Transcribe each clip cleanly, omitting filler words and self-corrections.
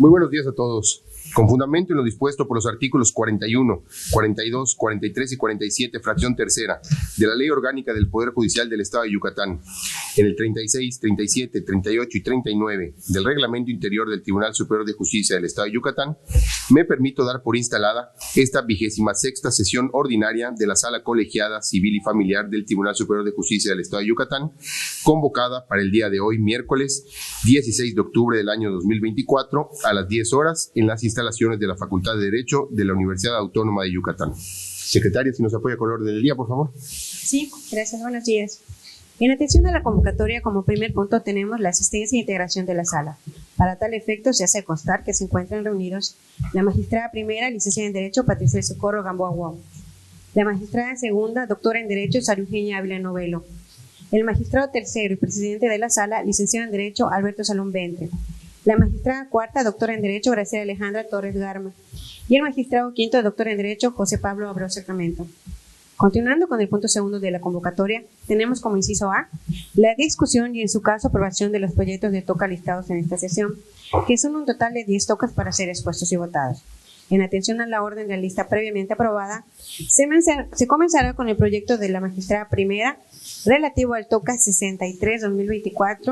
Muy buenos días a todos. Con fundamento en lo dispuesto por los artículos 41, 42, 43 y 47, fracción tercera, de la Ley Orgánica del Poder Judicial del Estado de Yucatán, en el 36, 37, 38 y 39 del Reglamento Interior del Tribunal Superior de Justicia del Estado de Yucatán, me permito dar por instalada esta 26ª sesión ordinaria de la Sala Colegiada Civil y Familiar del Tribunal Superior de Justicia del Estado de Yucatán, convocada para el día de hoy, miércoles 16 de octubre del año 2024, a las 10 horas, en las instalaciones de la Facultad de Derecho de la Universidad Autónoma de Yucatán. Secretaria, si nos apoya con el orden del día, por favor. Sí, gracias. Buenos días. En atención a la convocatoria, como primer punto tenemos la asistencia e integración de la sala. Para tal efecto, se hace constar que se encuentran reunidos la magistrada primera, licenciada en Derecho, Patricia del Socorro Gamboa Wong; la magistrada segunda, doctora en Derecho, Sara Eugenia Ávila Novelo; el magistrado tercero y presidente de la sala, licenciado en Derecho, Alberto Salón Ventre; la magistrada cuarta, doctora en Derecho, Graciela Alejandra Torres Garma; y el magistrado quinto, doctor en Derecho, José Pablo Abreu Sacramento. Continuando con el punto segundo de la convocatoria, tenemos como inciso A la discusión y, en su caso, aprobación de los proyectos de toca listados en esta sesión, que son un total de 10 tocas para ser expuestos y votados. En atención a la orden de la lista previamente aprobada, se comenzará con el proyecto de la magistrada primera relativo al toca 63-2024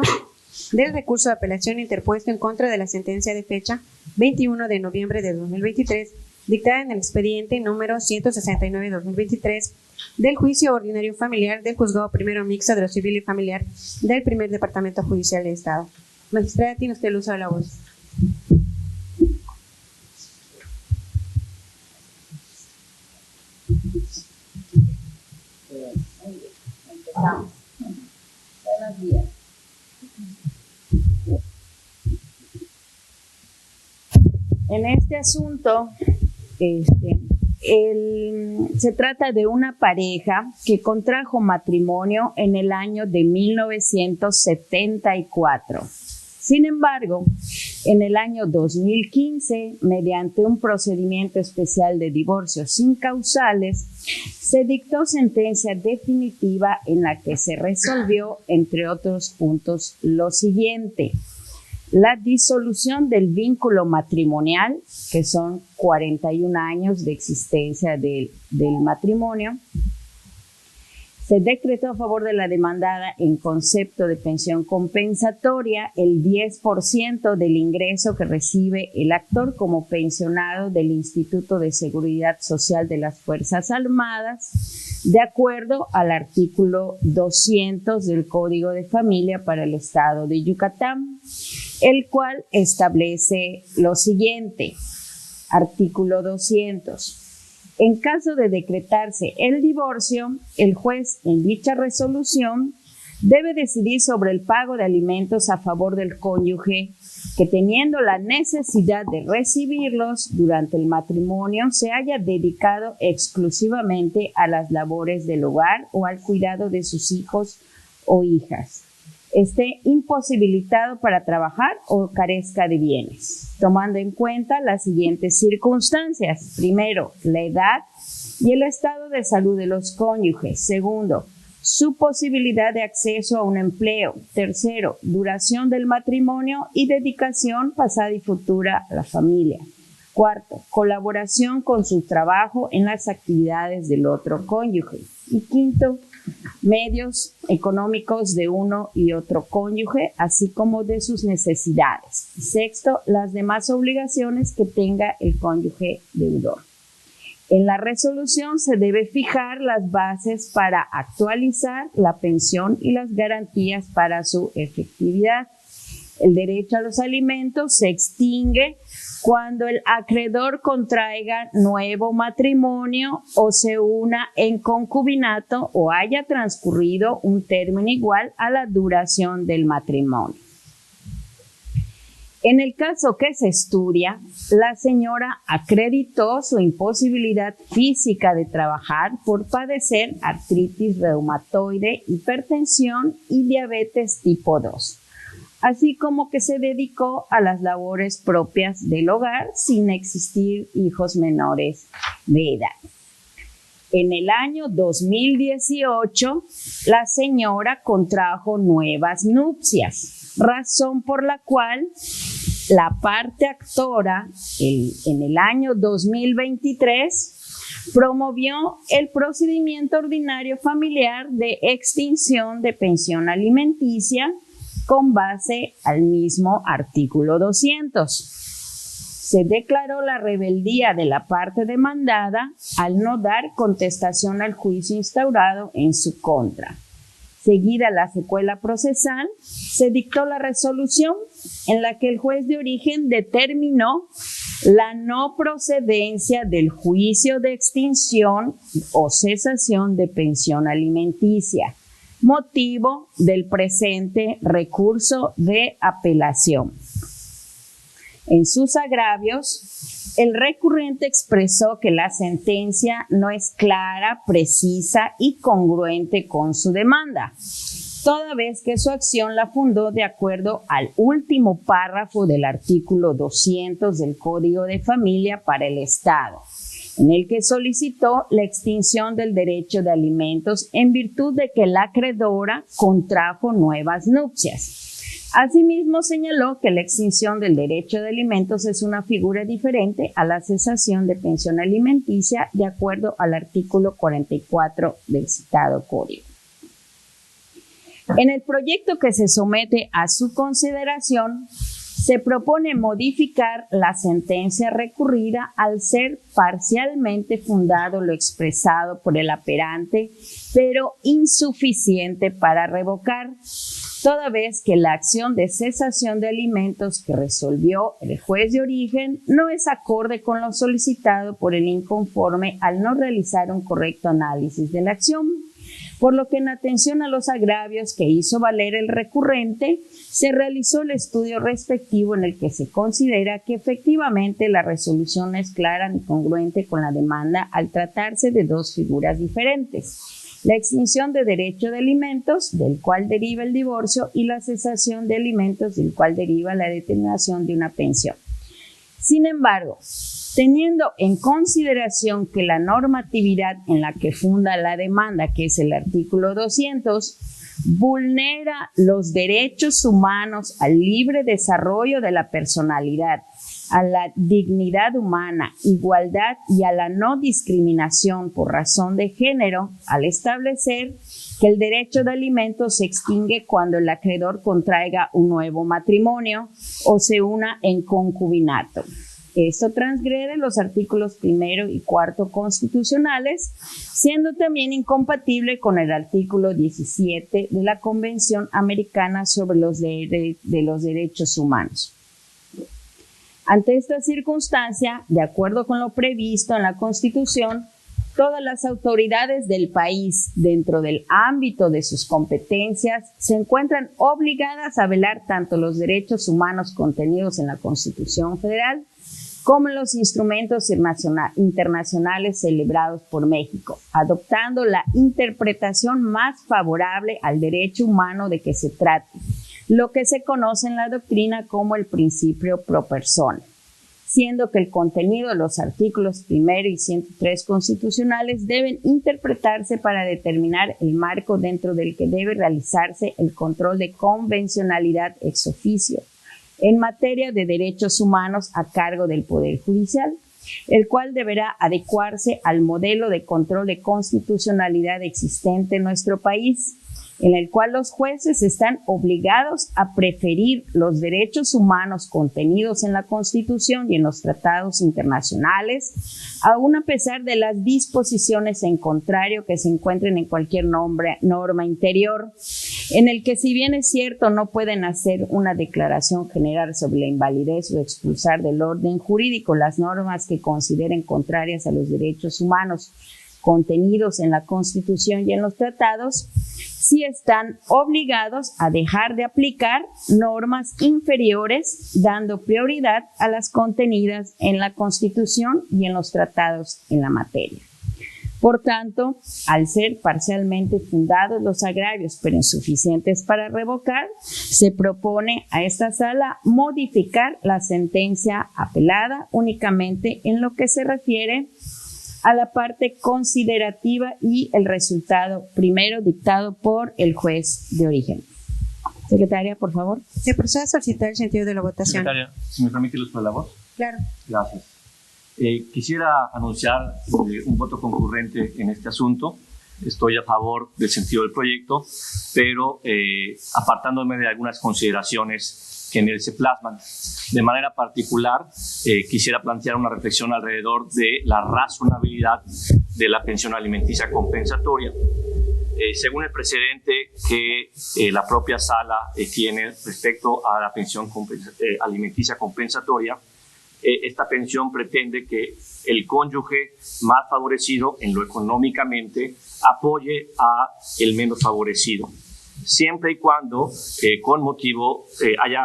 del recurso de apelación interpuesto en contra de la sentencia de fecha 21 de noviembre de 2023, dictada en el expediente número 169-2023 del juicio ordinario familiar del juzgado primero mixto de lo civil y familiar del primer departamento judicial del Estado. Magistrada, tiene usted el uso de la voz. Empezamos. Buenos días. En este asunto, se trata de una pareja que contrajo matrimonio en el año de 1974. Sin embargo, en el año 2015, mediante un procedimiento especial de divorcio sin causales, se dictó sentencia definitiva en la que se resolvió, entre otros puntos, lo siguiente: la disolución del vínculo matrimonial, que son 41 años de existencia del matrimonio. Se decretó a favor de la demandada en concepto de pensión compensatoria el 10% del ingreso que recibe el actor como pensionado del Instituto de Seguridad Social de las Fuerzas Armadas, de acuerdo al artículo 200 del Código de Familia para el Estado de Yucatán, el cual establece lo siguiente. Artículo 200. En caso de decretarse el divorcio, el juez en dicha resolución debe decidir sobre el pago de alimentos a favor del cónyuge que, teniendo la necesidad de recibirlos durante el matrimonio, se haya dedicado exclusivamente a las labores del hogar o al cuidado de sus hijos o hijas, esté imposibilitado para trabajar o carezca de bienes, tomando en cuenta las siguientes circunstancias. Primero, la edad y el estado de salud de los cónyuges. Segundo, su posibilidad de acceso a un empleo. Tercero, duración del matrimonio y dedicación pasada y futura a la familia. Cuarto, colaboración con su trabajo en las actividades del otro cónyuge. Y quinto, medios económicos de uno y otro cónyuge, así como de sus necesidades. Sexto, las demás obligaciones que tenga el cónyuge deudor. En la resolución se debe fijar las bases para actualizar la pensión y las garantías para su efectividad. El derecho a los alimentos se extingue cuando el acreedor contraiga nuevo matrimonio o se una en concubinato o haya transcurrido un término igual a la duración del matrimonio. En el caso que se estudia, la señora acreditó su imposibilidad física de trabajar por padecer artritis reumatoide, hipertensión y diabetes tipo 2. Así como que se dedicó a las labores propias del hogar sin existir hijos menores de edad. En el año 2018, la señora contrajo nuevas nupcias, razón por la cual la parte actora, en el año 2023, promovió el procedimiento ordinario familiar de extinción de pensión alimenticia con base al mismo artículo 200. Se declaró la rebeldía de la parte demandada al no dar contestación al juicio instaurado en su contra. Seguida la secuela procesal, se dictó la resolución en la que el juez de origen determinó la no procedencia del juicio de extinción o cesación de pensión alimenticia, motivo del presente recurso de apelación. En sus agravios, el recurrente expresó que la sentencia no es clara, precisa y congruente con su demanda, toda vez que su acción la fundó de acuerdo al último párrafo del artículo 200 del Código de Familia para el Estado, en el que solicitó la extinción del derecho de alimentos en virtud de que la acreedora contrajo nuevas nupcias. Asimismo, señaló que la extinción del derecho de alimentos es una figura diferente a la cesación de pensión alimenticia de acuerdo al artículo 44 del citado código. En el proyecto que se somete a su consideración, se propone modificar la sentencia recurrida al ser parcialmente fundado lo expresado por el aperante, pero insuficiente para revocar, toda vez que la acción de cesación de alimentos que resolvió el juez de origen no es acorde con lo solicitado por el inconforme al no realizar un correcto análisis de la acción, por lo que en atención a los agravios que hizo valer el recurrente, se realizó el estudio respectivo en el que se considera que efectivamente la resolución no es clara ni congruente con la demanda al tratarse de dos figuras diferentes: la extinción de derecho de alimentos, del cual deriva el divorcio, y la cesación de alimentos, del cual deriva la determinación de una pensión. Sin embargo, teniendo en consideración que la normatividad en la que funda la demanda, que es el artículo 200, vulnera los derechos humanos al libre desarrollo de la personalidad, a la dignidad humana, igualdad y a la no discriminación por razón de género, al establecer que el derecho de alimentos se extingue cuando el acreedor contraiga un nuevo matrimonio o se una en concubinato. Esto transgrede los artículos 1 y 4 constitucionales, siendo también incompatible con el artículo 17 de la Convención Americana sobre los Derechos Humanos. Ante esta circunstancia, de acuerdo con lo previsto en la Constitución, todas las autoridades del país, dentro del ámbito de sus competencias, se encuentran obligadas a velar tanto los derechos humanos contenidos en la Constitución Federal como en los instrumentos internacionales celebrados por México, adoptando la interpretación más favorable al derecho humano de que se trate, lo que se conoce en la doctrina como el principio pro persona, siendo que el contenido de los artículos 1 y 103 constitucionales deben interpretarse para determinar el marco dentro del que debe realizarse el control de convencionalidad ex oficio en materia de derechos humanos a cargo del Poder Judicial, el cual deberá adecuarse al modelo de control de constitucionalidad existente en nuestro país, en el cual los jueces están obligados a preferir los derechos humanos contenidos en la Constitución y en los tratados internacionales, aun a pesar de las disposiciones en contrario que se encuentren en cualquier norma interior, en el que, si bien es cierto, no pueden hacer una declaración general sobre la invalidez o expulsar del orden jurídico las normas que consideren contrarias a los derechos humanos contenidos en la Constitución y en los tratados, sí están obligados a dejar de aplicar normas inferiores, dando prioridad a las contenidas en la Constitución y en los tratados en la materia. Por tanto, al ser parcialmente fundados los agravios, pero insuficientes para revocar, se propone a esta sala modificar la sentencia apelada únicamente en lo que se refiere a la parte considerativa y el resultado primero dictado por el juez de origen. Secretaria, por favor. Se procede a solicitar el sentido de la votación. Secretaria, si me permite el uso de la voz. Claro. Gracias. Quisiera anunciar un voto concurrente en este asunto. Estoy a favor del sentido del proyecto, pero apartándome de algunas consideraciones que en él se plasman. De manera particular, quisiera plantear una reflexión alrededor de la razonabilidad de la pensión alimenticia compensatoria. Según el precedente que la propia sala tiene respecto a la pensión alimenticia compensatoria, esta pensión pretende que el cónyuge más favorecido en lo económicamente apoye a el menos favorecido, siempre y cuando con motivo haya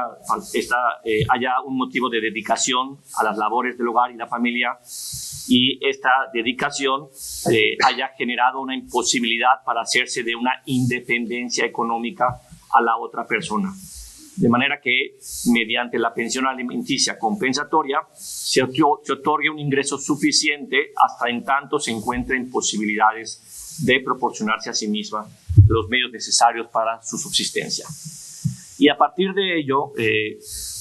un motivo de dedicación a las labores del hogar y la familia, y esta dedicación haya generado una imposibilidad para hacerse de una independencia económica a la otra persona. De manera que, mediante la pensión alimenticia compensatoria, se otorgue un ingreso suficiente hasta en tanto se encuentren posibilidades de proporcionarse a sí misma los medios necesarios para su subsistencia. Y a partir de ello,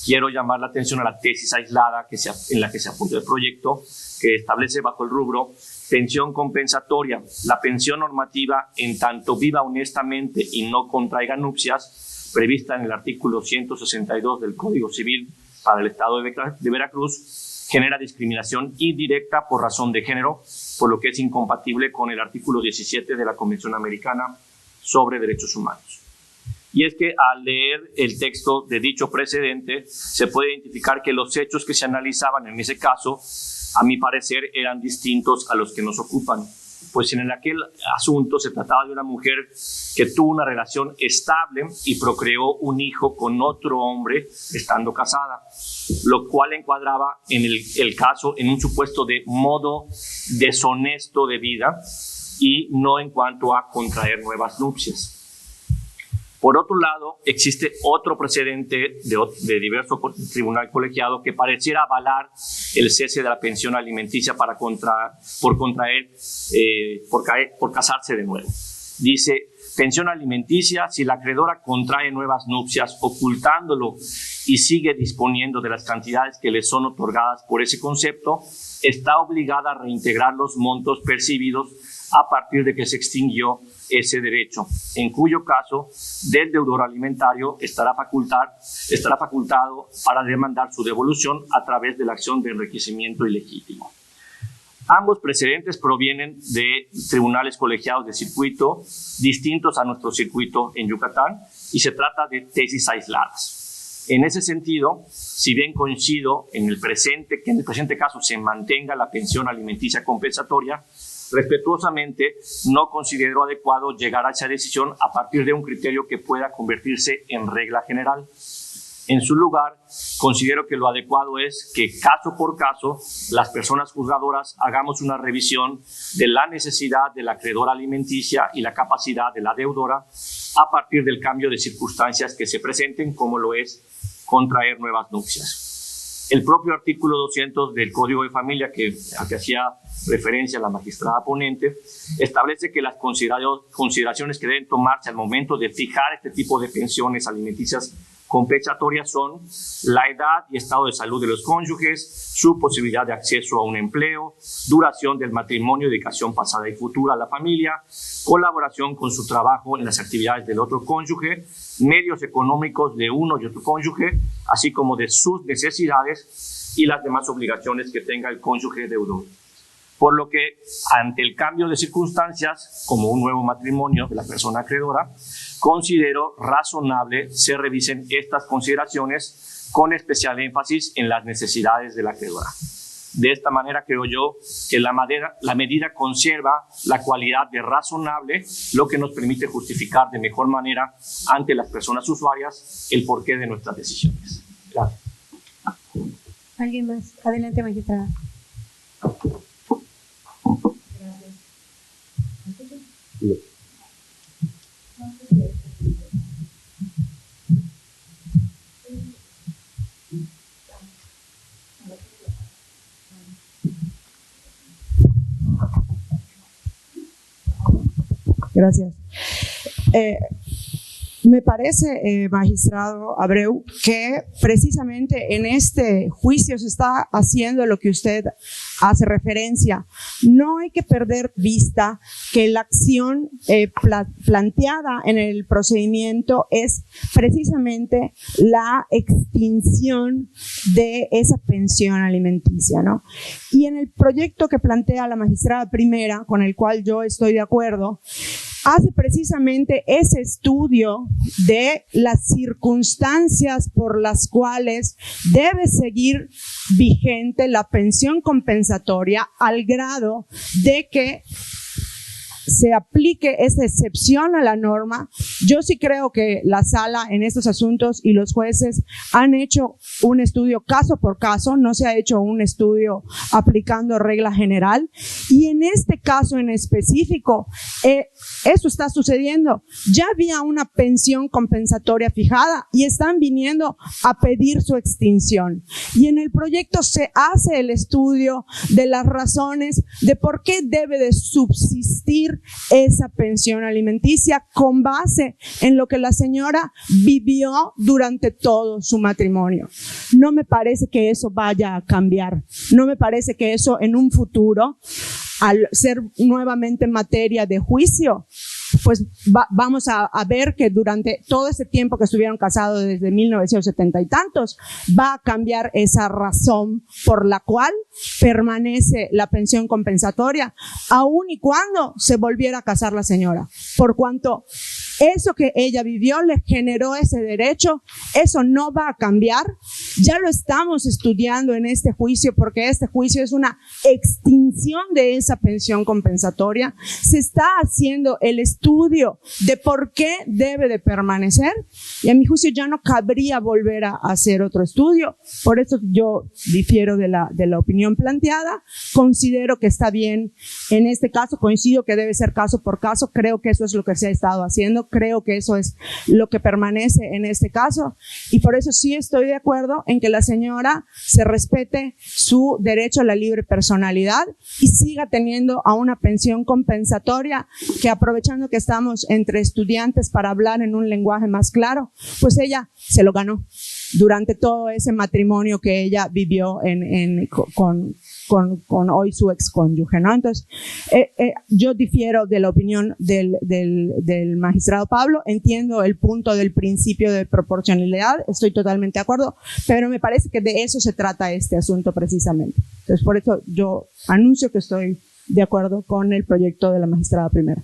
quiero llamar la atención a la tesis aislada en la que se apunta el proyecto, que establece bajo el rubro pensión compensatoria, la pensión normativa en tanto viva honestamente y no contraiga nupcias, prevista en el artículo 162 del Código Civil para el Estado de Veracruz, genera discriminación indirecta por razón de género, por lo que es incompatible con el artículo 17 de la Convención Americana sobre Derechos Humanos. Y es que al leer el texto de dicho precedente, se puede identificar que los hechos que se analizaban en ese caso, a mi parecer, eran distintos a los que nos ocupan. Pues en aquel asunto se trataba de una mujer que tuvo una relación estable y procreó un hijo con otro hombre estando casada, lo cual encuadraba en el caso en un supuesto de modo deshonesto de vida y no en cuanto a contraer nuevas nupcias. Por otro lado, existe otro precedente de diverso tribunal colegiado que pareciera avalar el cese de la pensión alimenticia por casarse de nuevo. Dice, pensión alimenticia si la acreedora contrae nuevas nupcias ocultándolo y sigue disponiendo de las cantidades que le son otorgadas por ese concepto, está obligada a reintegrar los montos percibidos a partir de que se extinguió ese derecho, en cuyo caso del deudor alimentario estará facultado para demandar su devolución a través de la acción de enriquecimiento ilegítimo. Ambos precedentes provienen de tribunales colegiados de circuito distintos a nuestro circuito en Yucatán y se trata de tesis aisladas. En ese sentido, si bien coincido que en el presente caso se mantenga la pensión alimenticia compensatoria, respetuosamente no considero adecuado llegar a esa decisión a partir de un criterio que pueda convertirse en regla general. En su lugar, considero que lo adecuado es que caso por caso las personas juzgadoras hagamos una revisión de la necesidad de la acreedora alimenticia y la capacidad de la deudora a partir del cambio de circunstancias que se presenten, como lo es contraer nuevas nupcias. El propio artículo 200 del Código de Familia, al que hacía referencia la magistrada ponente, establece que las consideraciones que deben tomarse al momento de fijar este tipo de pensiones alimenticias compensatorias son la edad y estado de salud de los cónyuges, su posibilidad de acceso a un empleo, duración del matrimonio, dedicación pasada y futura a la familia, colaboración con su trabajo en las actividades del otro cónyuge, medios económicos de uno y otro cónyuge, así como de sus necesidades y las demás obligaciones que tenga el cónyuge deudor. Por lo que, ante el cambio de circunstancias, como un nuevo matrimonio de la persona acreedora, considero razonable se revisen estas consideraciones con especial énfasis en las necesidades de la acreedora. De esta manera creo yo que la medida conserva la cualidad de razonable, lo que nos permite justificar de mejor manera ante las personas usuarias el porqué de nuestras decisiones. Gracias. ¿Alguien más? Adelante, magistrada. Gracias. Me parece, magistrado Abreu, que precisamente en este juicio se está haciendo lo que usted hace referencia. No hay que perder vista que la acción planteada en el procedimiento es precisamente la extinción de esa pensión alimenticia, ¿no? Y en el proyecto que plantea la magistrada primera, con el cual yo estoy de acuerdo, hace precisamente ese estudio de las circunstancias por las cuales debe seguir vigente la pensión compensatoria al grado de que se aplique esa excepción a la norma. Yo sí creo que la sala en estos asuntos y los jueces han hecho un estudio caso por caso, no se ha hecho un estudio aplicando regla general, y en este caso en específico eso está sucediendo. Ya había una pensión compensatoria fijada y están viniendo a pedir su extinción, y en el proyecto se hace el estudio de las razones de por qué debe de subsistir esa pensión alimenticia con base en lo que la señora vivió durante todo su matrimonio. No me parece que eso vaya a cambiar. No me parece que eso en un futuro, al ser nuevamente materia de juicio, pues vamos a ver que durante todo ese tiempo que estuvieron casados desde 1970 y tantos, va a cambiar esa razón por la cual permanece la pensión compensatoria, aun y cuando se volviera a casar la señora, por cuanto eso que ella vivió le generó ese derecho. Eso no va a cambiar. Ya lo estamos estudiando en este juicio, porque este juicio es una extinción de esa pensión compensatoria. Se está haciendo el estudio de por qué debe de permanecer, y a mi juicio ya no cabría volver a hacer otro estudio. Por eso yo difiero de la opinión planteada. Considero que está bien en este caso, coincido que debe ser caso por caso. Creo que eso es lo que se ha estado haciendo. Creo que eso es lo que permanece en este caso, y por eso sí estoy de acuerdo en que la señora se respete su derecho a la libre personalidad y siga teniendo a una pensión compensatoria que, aprovechando que estamos entre estudiantes para hablar en un lenguaje más claro, pues ella se lo ganó durante todo ese matrimonio que ella vivió con hoy su excónyuge, ¿no? Entonces, yo difiero de la opinión del magistrado Pablo. Entiendo el punto del principio de proporcionalidad, estoy totalmente de acuerdo, pero me parece que de eso se trata este asunto precisamente. Entonces, por eso yo anuncio que estoy de acuerdo con el proyecto de la magistrada primera.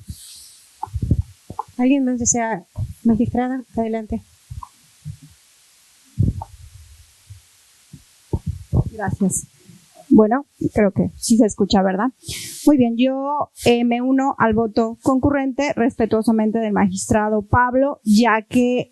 ¿Alguien más desea? Magistrada, adelante. Gracias. Bueno, creo que sí se escucha, ¿verdad? Muy bien, yo me uno al voto concurrente respetuosamente del magistrado Pablo, ya que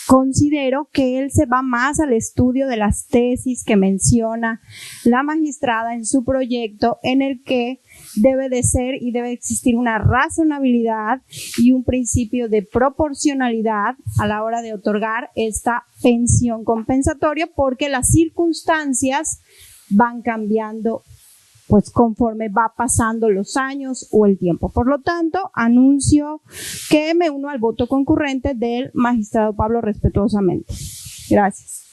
considero que él se va más al estudio de las tesis que menciona la magistrada en su proyecto, en el que debe de ser y debe existir una razonabilidad y un principio de proporcionalidad a la hora de otorgar esta pensión compensatoria, porque las circunstancias van cambiando pues conforme va pasando los años o el tiempo. Por lo tanto, anuncio que me uno al voto concurrente del magistrado Pablo respetuosamente. Gracias.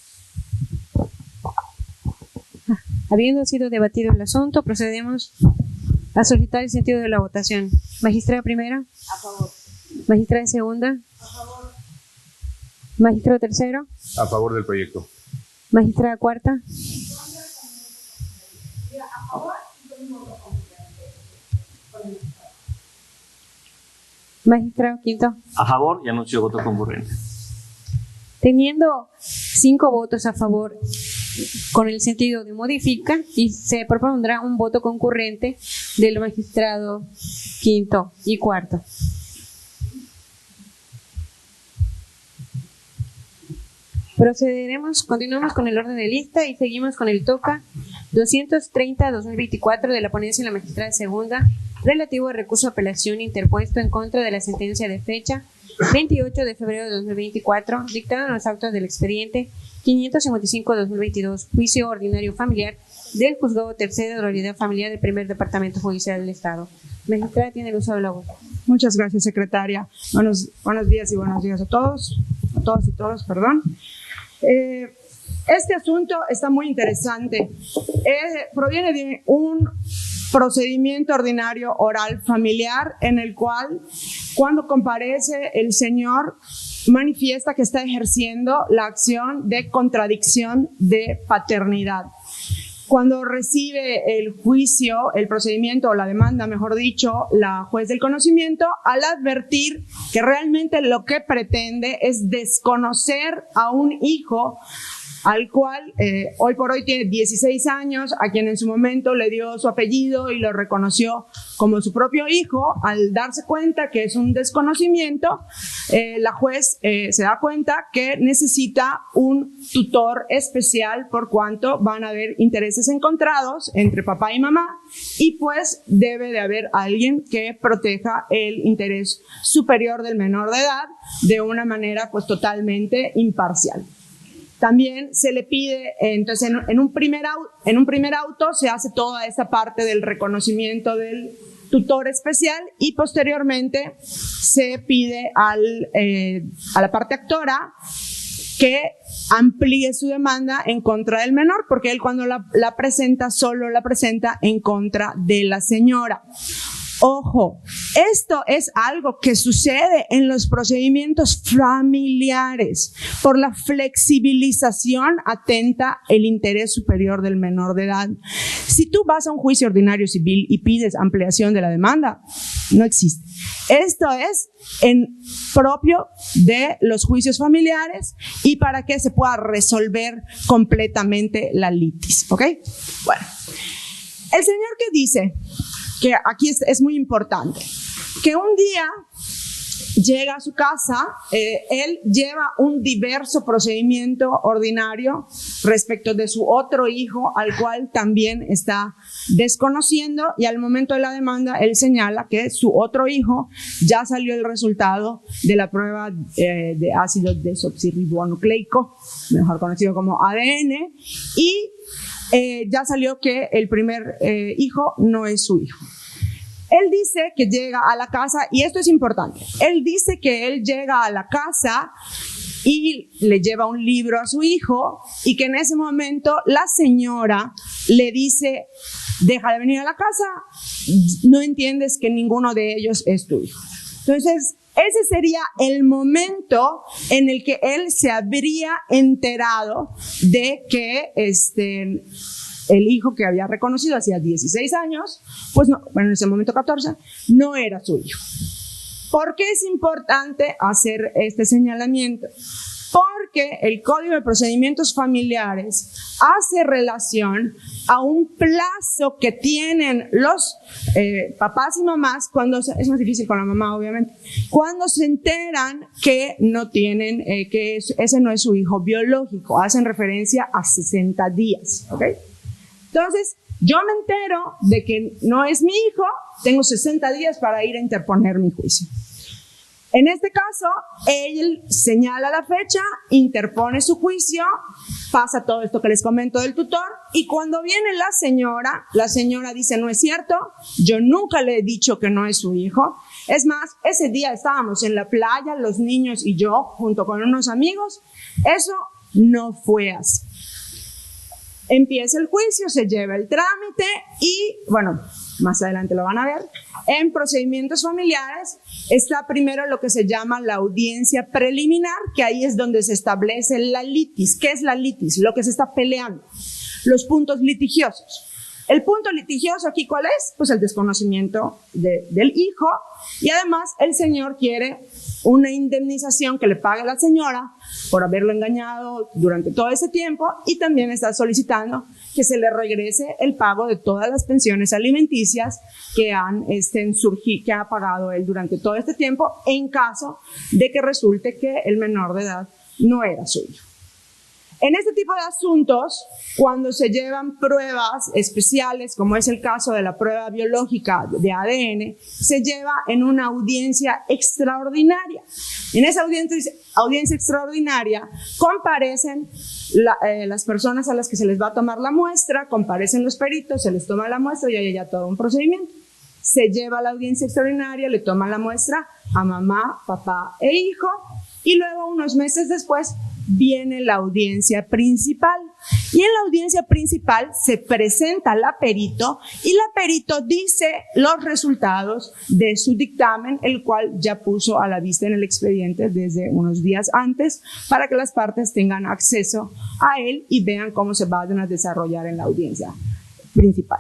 Habiendo sido debatido el asunto, procedemos a solicitar el sentido de la votación. Magistrada primera. A favor. Magistrada segunda. A favor. Magistrado tercero. A favor del proyecto. Magistrada cuarta. Magistrado quinto. A favor, y anuncio voto concurrente. Teniendo 5 votos a favor con el sentido de modifica, y se propondrá un voto concurrente del magistrado quinto y cuarto. Continuamos con el orden de lista y seguimos con el TOCA 230-2024 de la ponencia de la magistrada segunda, relativo al recurso de apelación interpuesto en contra de la sentencia de fecha 28 de febrero de 2024, dictado en los autos del expediente 555-2022, juicio ordinario familiar del Juzgado Tercero de la Unidad Familiar del Primer Departamento Judicial del Estado. Magistrada, tiene el uso de la voz. Muchas gracias, secretaria. Buenos días y buenos días a todos y todas, perdón. Este asunto está muy interesante. Proviene de un procedimiento ordinario oral familiar en el cual, cuando comparece, el señor manifiesta que está ejerciendo la acción de contradicción de paternidad. Cuando recibe el juicio, el procedimiento o la demanda, mejor dicho, la juez del conocimiento, al advertir que realmente lo que pretende es desconocer a un hijo al cual hoy por hoy tiene 16 años, a quien en su momento le dio su apellido y lo reconoció como su propio hijo. Al darse cuenta que es un desconocimiento, la juez se da cuenta que necesita un tutor especial, por cuanto van a haber intereses encontrados entre papá y mamá, y pues debe de haber alguien que proteja el interés superior del menor de edad de una manera pues totalmente imparcial. También se le pide, entonces en un primer auto se hace toda esta parte del reconocimiento del tutor especial y posteriormente se pide a la parte actora que amplíe su demanda en contra del menor, porque él cuando la presenta solo la presenta en contra de la señora. Ojo, esto es algo que sucede en los procedimientos familiares. Por la flexibilización atenta el interés superior del menor de edad. Si tú vas a un juicio ordinario civil y pides ampliación de la demanda, no existe. Esto es propio de los juicios familiares y para que se pueda resolver completamente la litis, ¿ok? Bueno, el señor que dice que aquí es muy importante, que un día llega a su casa, él lleva un diverso procedimiento ordinario respecto de su otro hijo, al cual también está desconociendo, y al momento de la demanda, él señala que su otro hijo ya salió el resultado de la prueba de ácido desoxirribonucleico, mejor conocido como ADN, y ya salió que el primer hijo no es su hijo. Él dice que llega a la casa, y esto es importante, él dice que él llega a la casa y le lleva un libro a su hijo y que en ese momento la señora le dice: deja de venir a la casa, no entiendes que ninguno de ellos es tu hijo. Entonces, ese sería el momento en el que él se habría enterado de que el hijo que había reconocido hacía 16 años, pues no, bueno, en ese momento 14, no era su hijo. ¿Por qué es importante hacer este señalamiento? Porque el Código de Procedimientos Familiares hace relación a un plazo que tienen los papás y mamás, cuando es más difícil con la mamá obviamente, cuando se enteran que no tienen, que ese no es su hijo biológico. Hacen referencia a 60 días, ¿ok? Entonces, yo me entero de que no es mi hijo, tengo 60 días para ir a interponer mi juicio. En este caso, él señala la fecha, interpone su juicio, pasa todo esto que les comento del tutor, y cuando viene la señora dice: no es cierto, yo nunca le he dicho que no es su hijo. Es más, ese día estábamos en la playa, los niños y yo, junto con unos amigos. Eso no fue así. Empieza el juicio, se lleva el trámite y, bueno, más adelante lo van a ver. En procedimientos familiares está primero lo que se llama la audiencia preliminar, que ahí es donde se establece la litis. ¿Qué es la litis? Lo que se está peleando, los puntos litigiosos. El punto litigioso aquí, ¿cuál es? Pues el desconocimiento del hijo, y además el señor quiere una indemnización que le pague la señora por haberlo engañado durante todo ese tiempo, y también está solicitando que se le regrese el pago de todas las pensiones alimenticias que ha pagado él durante todo este tiempo, en caso de que resulte que el menor de edad no era su hijo. En este tipo de asuntos, cuando se llevan pruebas especiales, como es el caso de la prueba biológica de ADN, se lleva en una audiencia extraordinaria. En esa audiencia extraordinaria comparecen las personas a las que se les va a tomar la muestra, comparecen los peritos, se les toma la muestra y hay ya todo un procedimiento. Se lleva a la audiencia extraordinaria, le toman la muestra a mamá, papá e hijo, y luego unos meses después viene la audiencia principal. Y en la audiencia principal se presenta la perito y la perito dice los resultados de su dictamen, el cual ya puso a la vista en el expediente desde unos días antes para que las partes tengan acceso a él y vean cómo se van a desarrollar en la audiencia principal.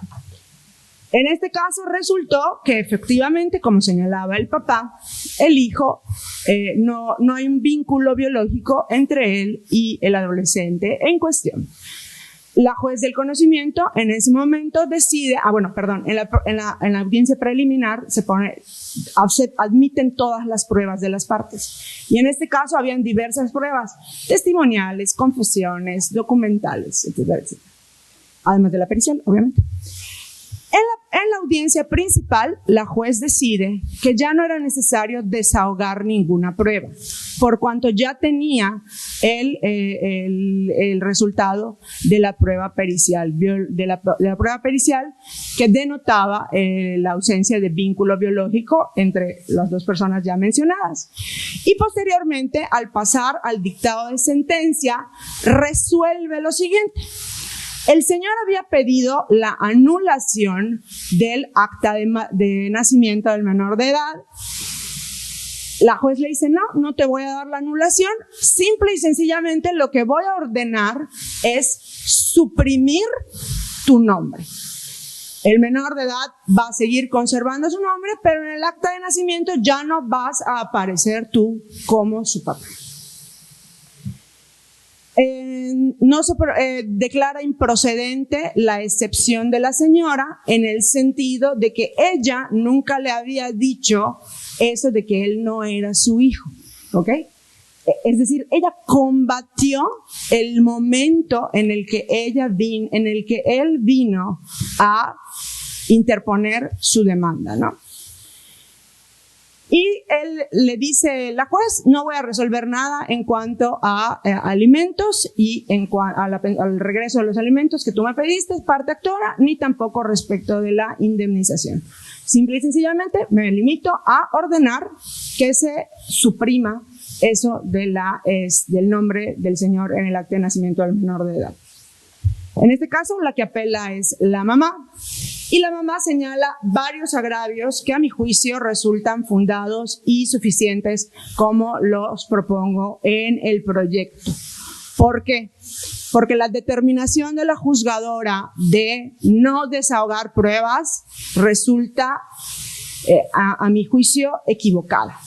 En este caso resultó que efectivamente, como señalaba el papá, el hijo, no hay un vínculo biológico entre él y el adolescente en cuestión. La juez del conocimiento en ese momento decide, en la audiencia preliminar admiten todas las pruebas de las partes. Y en este caso habían diversas pruebas, testimoniales, confesiones, documentales, etcétera, etcétera. Además de la pericial, obviamente. En la audiencia principal, la juez decide que ya no era necesario desahogar ninguna prueba, por cuanto ya tenía el resultado de la prueba pericial, que denotaba la ausencia de vínculo biológico entre las dos personas ya mencionadas. Y posteriormente, al pasar al dictado de sentencia, resuelve lo siguiente. El señor había pedido la anulación del acta de nacimiento del menor de edad. La juez le dice, no te voy a dar la anulación. Simple y sencillamente lo que voy a ordenar es suprimir tu nombre. El menor de edad va a seguir conservando su nombre, pero en el acta de nacimiento ya no vas a aparecer tú como su papá. No se declara improcedente la excepción de la señora en el sentido de que ella nunca le había dicho eso de que él no era su hijo, ¿ok? Es decir, ella combatió el momento en el que él vino a interponer su demanda, ¿no? Y él le dice, la juez, no voy a resolver nada en cuanto a alimentos y al regreso de los alimentos que tú me pediste, parte actora, ni tampoco respecto de la indemnización. Simple y sencillamente me limito a ordenar que se suprima eso del nombre del señor en el acta de nacimiento del menor de edad. En este caso, la que apela es la mamá. Y la mamá señala varios agravios que a mi juicio resultan fundados y suficientes como los propongo en el proyecto. ¿Por qué? Porque la determinación de la juzgadora de no desahogar pruebas resulta, a mi juicio, equivocada.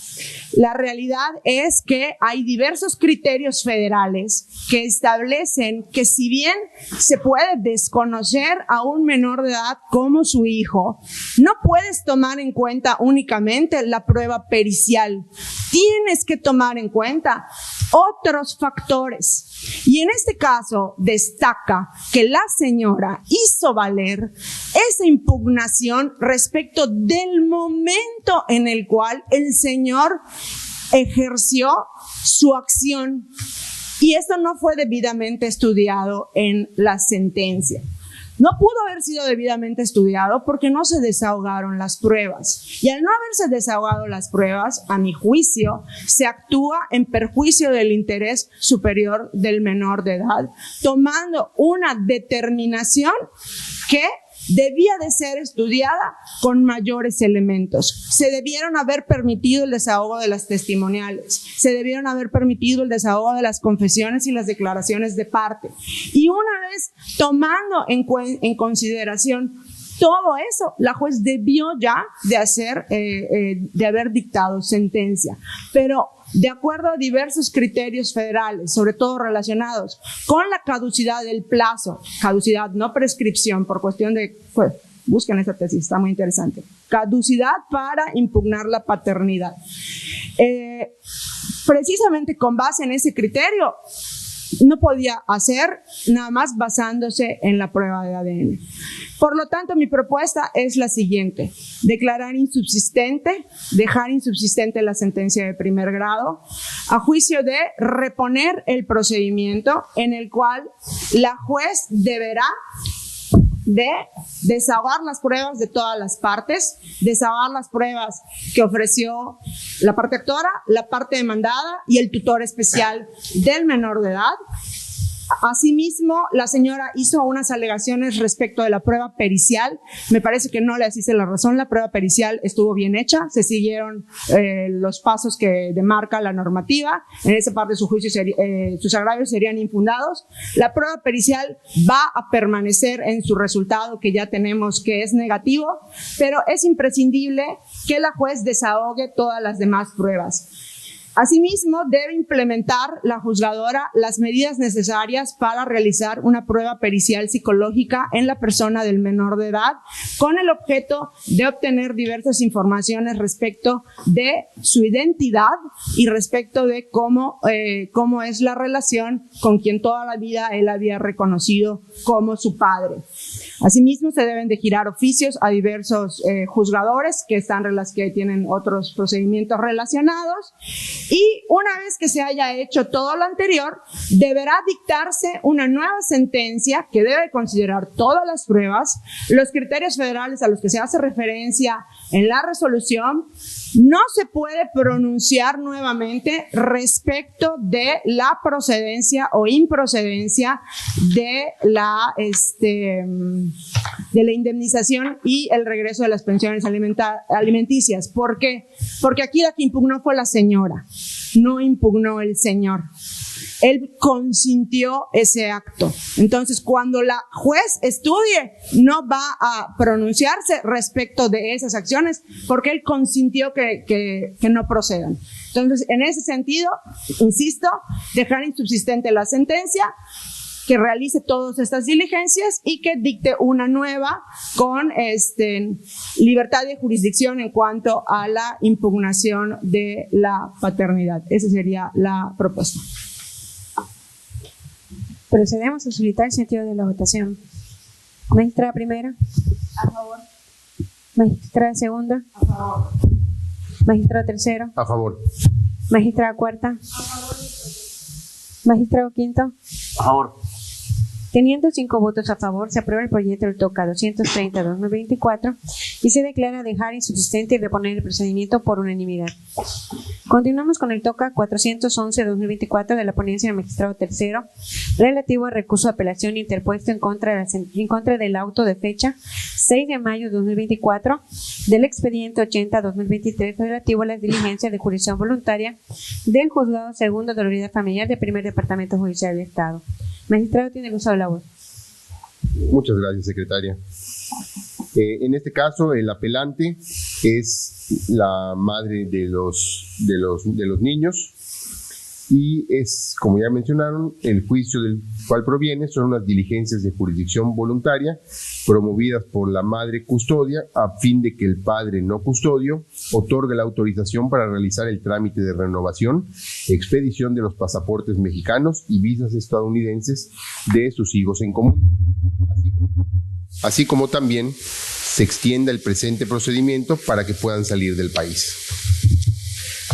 La realidad es que hay diversos criterios federales que establecen que si bien se puede desconocer a un menor de edad como su hijo, no puedes tomar en cuenta únicamente la prueba pericial. Tienes que tomar en cuenta otros factores. Y en este caso destaca que la señora hizo valer esa impugnación respecto del momento en el cual el señor ejerció su acción. Y esto no fue debidamente estudiado en la sentencia. No pudo haber sido debidamente estudiado porque no se desahogaron las pruebas. Y al no haberse desahogado las pruebas, a mi juicio, se actúa en perjuicio del interés superior del menor de edad, tomando una determinación que debía de ser estudiada con mayores elementos. Se debieron haber permitido el desahogo de las testimoniales, se debieron haber permitido el desahogo de las confesiones y las declaraciones de parte. Y una vez tomando en consideración todo eso, la juez debió ya de haber dictado sentencia. Pero de acuerdo a diversos criterios federales, sobre todo relacionados con la caducidad del plazo, caducidad, no prescripción, por cuestión de, busquen esta tesis, está muy interesante, caducidad para impugnar la paternidad. Precisamente con base en ese criterio, no podía hacer nada más basándose en la prueba de ADN. Por lo tanto, mi propuesta es la siguiente: declarar insubsistente, dejar insubsistente la sentencia de primer grado, a juicio de reponer el procedimiento en el cual la juez deberá de desahogar las pruebas de todas las partes, desahogar las pruebas que ofreció la parte actora, la parte demandada y el tutor especial del menor de edad. Asimismo, la señora hizo unas alegaciones respecto de la prueba pericial. Me parece que no le asiste la razón. La prueba pericial estuvo bien hecha, se siguieron los pasos que demarca la normativa. En esa parte de su juicio sus agravios serían infundados. La prueba pericial va a permanecer en su resultado, que ya tenemos que es negativo, pero es imprescindible que la juez desahogue todas las demás pruebas. Asimismo, debe implementar la juzgadora las medidas necesarias para realizar una prueba pericial psicológica en la persona del menor de edad, con el objeto de obtener diversas informaciones respecto de su identidad y respecto de cómo es la relación con quien toda la vida él había reconocido como su padre. Asimismo, se deben de girar oficios a diversos juzgadores que tienen otros procedimientos relacionados. Y una vez que se haya hecho todo lo anterior, deberá dictarse una nueva sentencia que debe considerar todas las pruebas, los criterios federales a los que se hace referencia en la resolución. No se puede pronunciar nuevamente respecto de la procedencia o improcedencia de la indemnización y el regreso de las pensiones alimenticias. ¿Por qué? Porque aquí la que impugnó fue la señora, no impugnó el señor. Él consintió ese acto. Entonces, cuando la juez estudie, no va a pronunciarse respecto de esas acciones porque él consintió que no procedan. Entonces, en ese sentido, insisto, dejar insubsistente la sentencia, que realice todas estas diligencias y que dicte una nueva con libertad de jurisdicción en cuanto a la impugnación de la paternidad. Esa sería la propuesta. Procedemos a solicitar el sentido de la votación. Magistrada primera. A favor. Magistrada segunda. A favor. Magistrado tercero. A favor. Magistrada cuarta. A favor. Magistrado quinto. A favor. Teniendo 5 votos a favor, se aprueba el proyecto del TOCA 230-2024 y se declara dejar insubsistente y reponer el procedimiento por unanimidad. Continuamos con el TOCA 411-2024 de la ponencia del magistrado tercero relativo al recurso de apelación interpuesto en contra del auto de fecha 6 de mayo de 2024 del expediente 80-2023 relativo a las diligencias de jurisdicción voluntaria del Juzgado Segundo de la Unidad Familiar del Primer Departamento Judicial del Estado. Magistrado, tiene el uso de la voz. Muchas gracias, secretaria. En este caso, el apelante es la madre de los niños y es, como ya mencionaron, el juicio del cual proviene son unas diligencias de jurisdicción voluntaria promovidas por la madre custodia a fin de que el padre no custodio otorgue la autorización para realizar el trámite de renovación, expedición de los pasaportes mexicanos y visas estadounidenses de sus hijos en común, así como también se extienda el presente procedimiento para que puedan salir del país.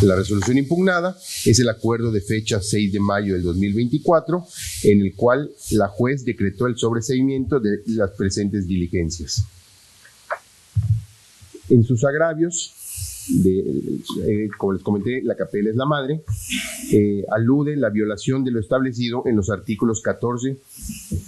La resolución impugnada es el acuerdo de fecha 6 de mayo del 2024, en el cual la juez decretó el sobreseimiento de las presentes diligencias. En sus agravios, como les comenté, la capela es la madre, alude la violación de lo establecido en los artículos 14,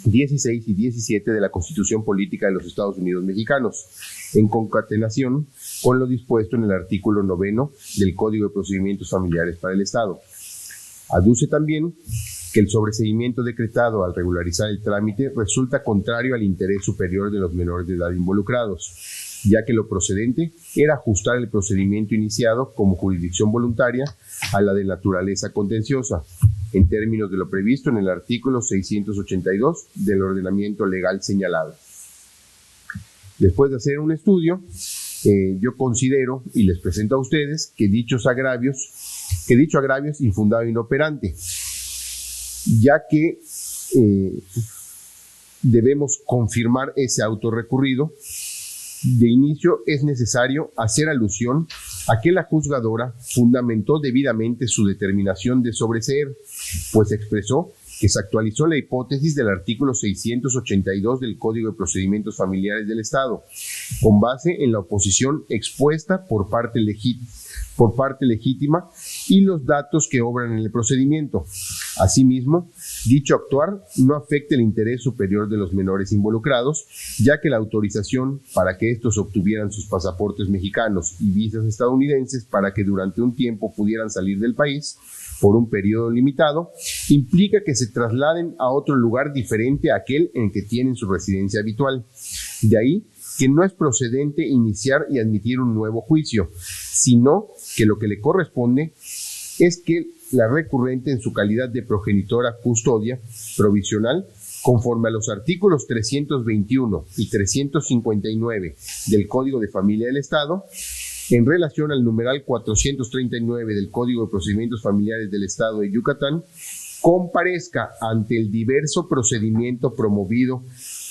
16 y 17 de la Constitución Política de los Estados Unidos Mexicanos, en concatenación con lo dispuesto en el artículo 9 del Código de Procedimientos Familiares para el Estado. Aduce también que el sobreseimiento decretado al regularizar el trámite resulta contrario al interés superior de los menores de edad involucrados, ya que lo procedente era ajustar el procedimiento iniciado como jurisdicción voluntaria a la de naturaleza contenciosa, en términos de lo previsto en el artículo 682 del ordenamiento legal señalado. Después de hacer un estudio, yo considero y les presento a ustedes que dicho agravio es infundado e inoperante. ya que debemos confirmar ese autorrecurrido. De inicio es necesario hacer alusión a que la juzgadora fundamentó debidamente su determinación de sobreseer, pues expresó que se actualizó la hipótesis del artículo 682 del Código de Procedimientos Familiares del Estado, con base en la oposición expuesta por parte legítima y los datos que obran en el procedimiento. Asimismo, dicho actuar no afecta el interés superior de los menores involucrados, ya que la autorización para que estos obtuvieran sus pasaportes mexicanos y visas estadounidenses para que durante un tiempo pudieran salir del país por un periodo limitado, implica que se trasladen a otro lugar diferente a aquel en que tienen su residencia habitual. De ahí que no es procedente iniciar y admitir un nuevo juicio, sino que lo que le corresponde es que la recurrente, en su calidad de progenitora custodia provisional, conforme a los artículos 321 y 359 del Código de Familia del Estado, en relación al numeral 439 del Código de Procedimientos Familiares del Estado de Yucatán, comparezca ante el diverso procedimiento promovido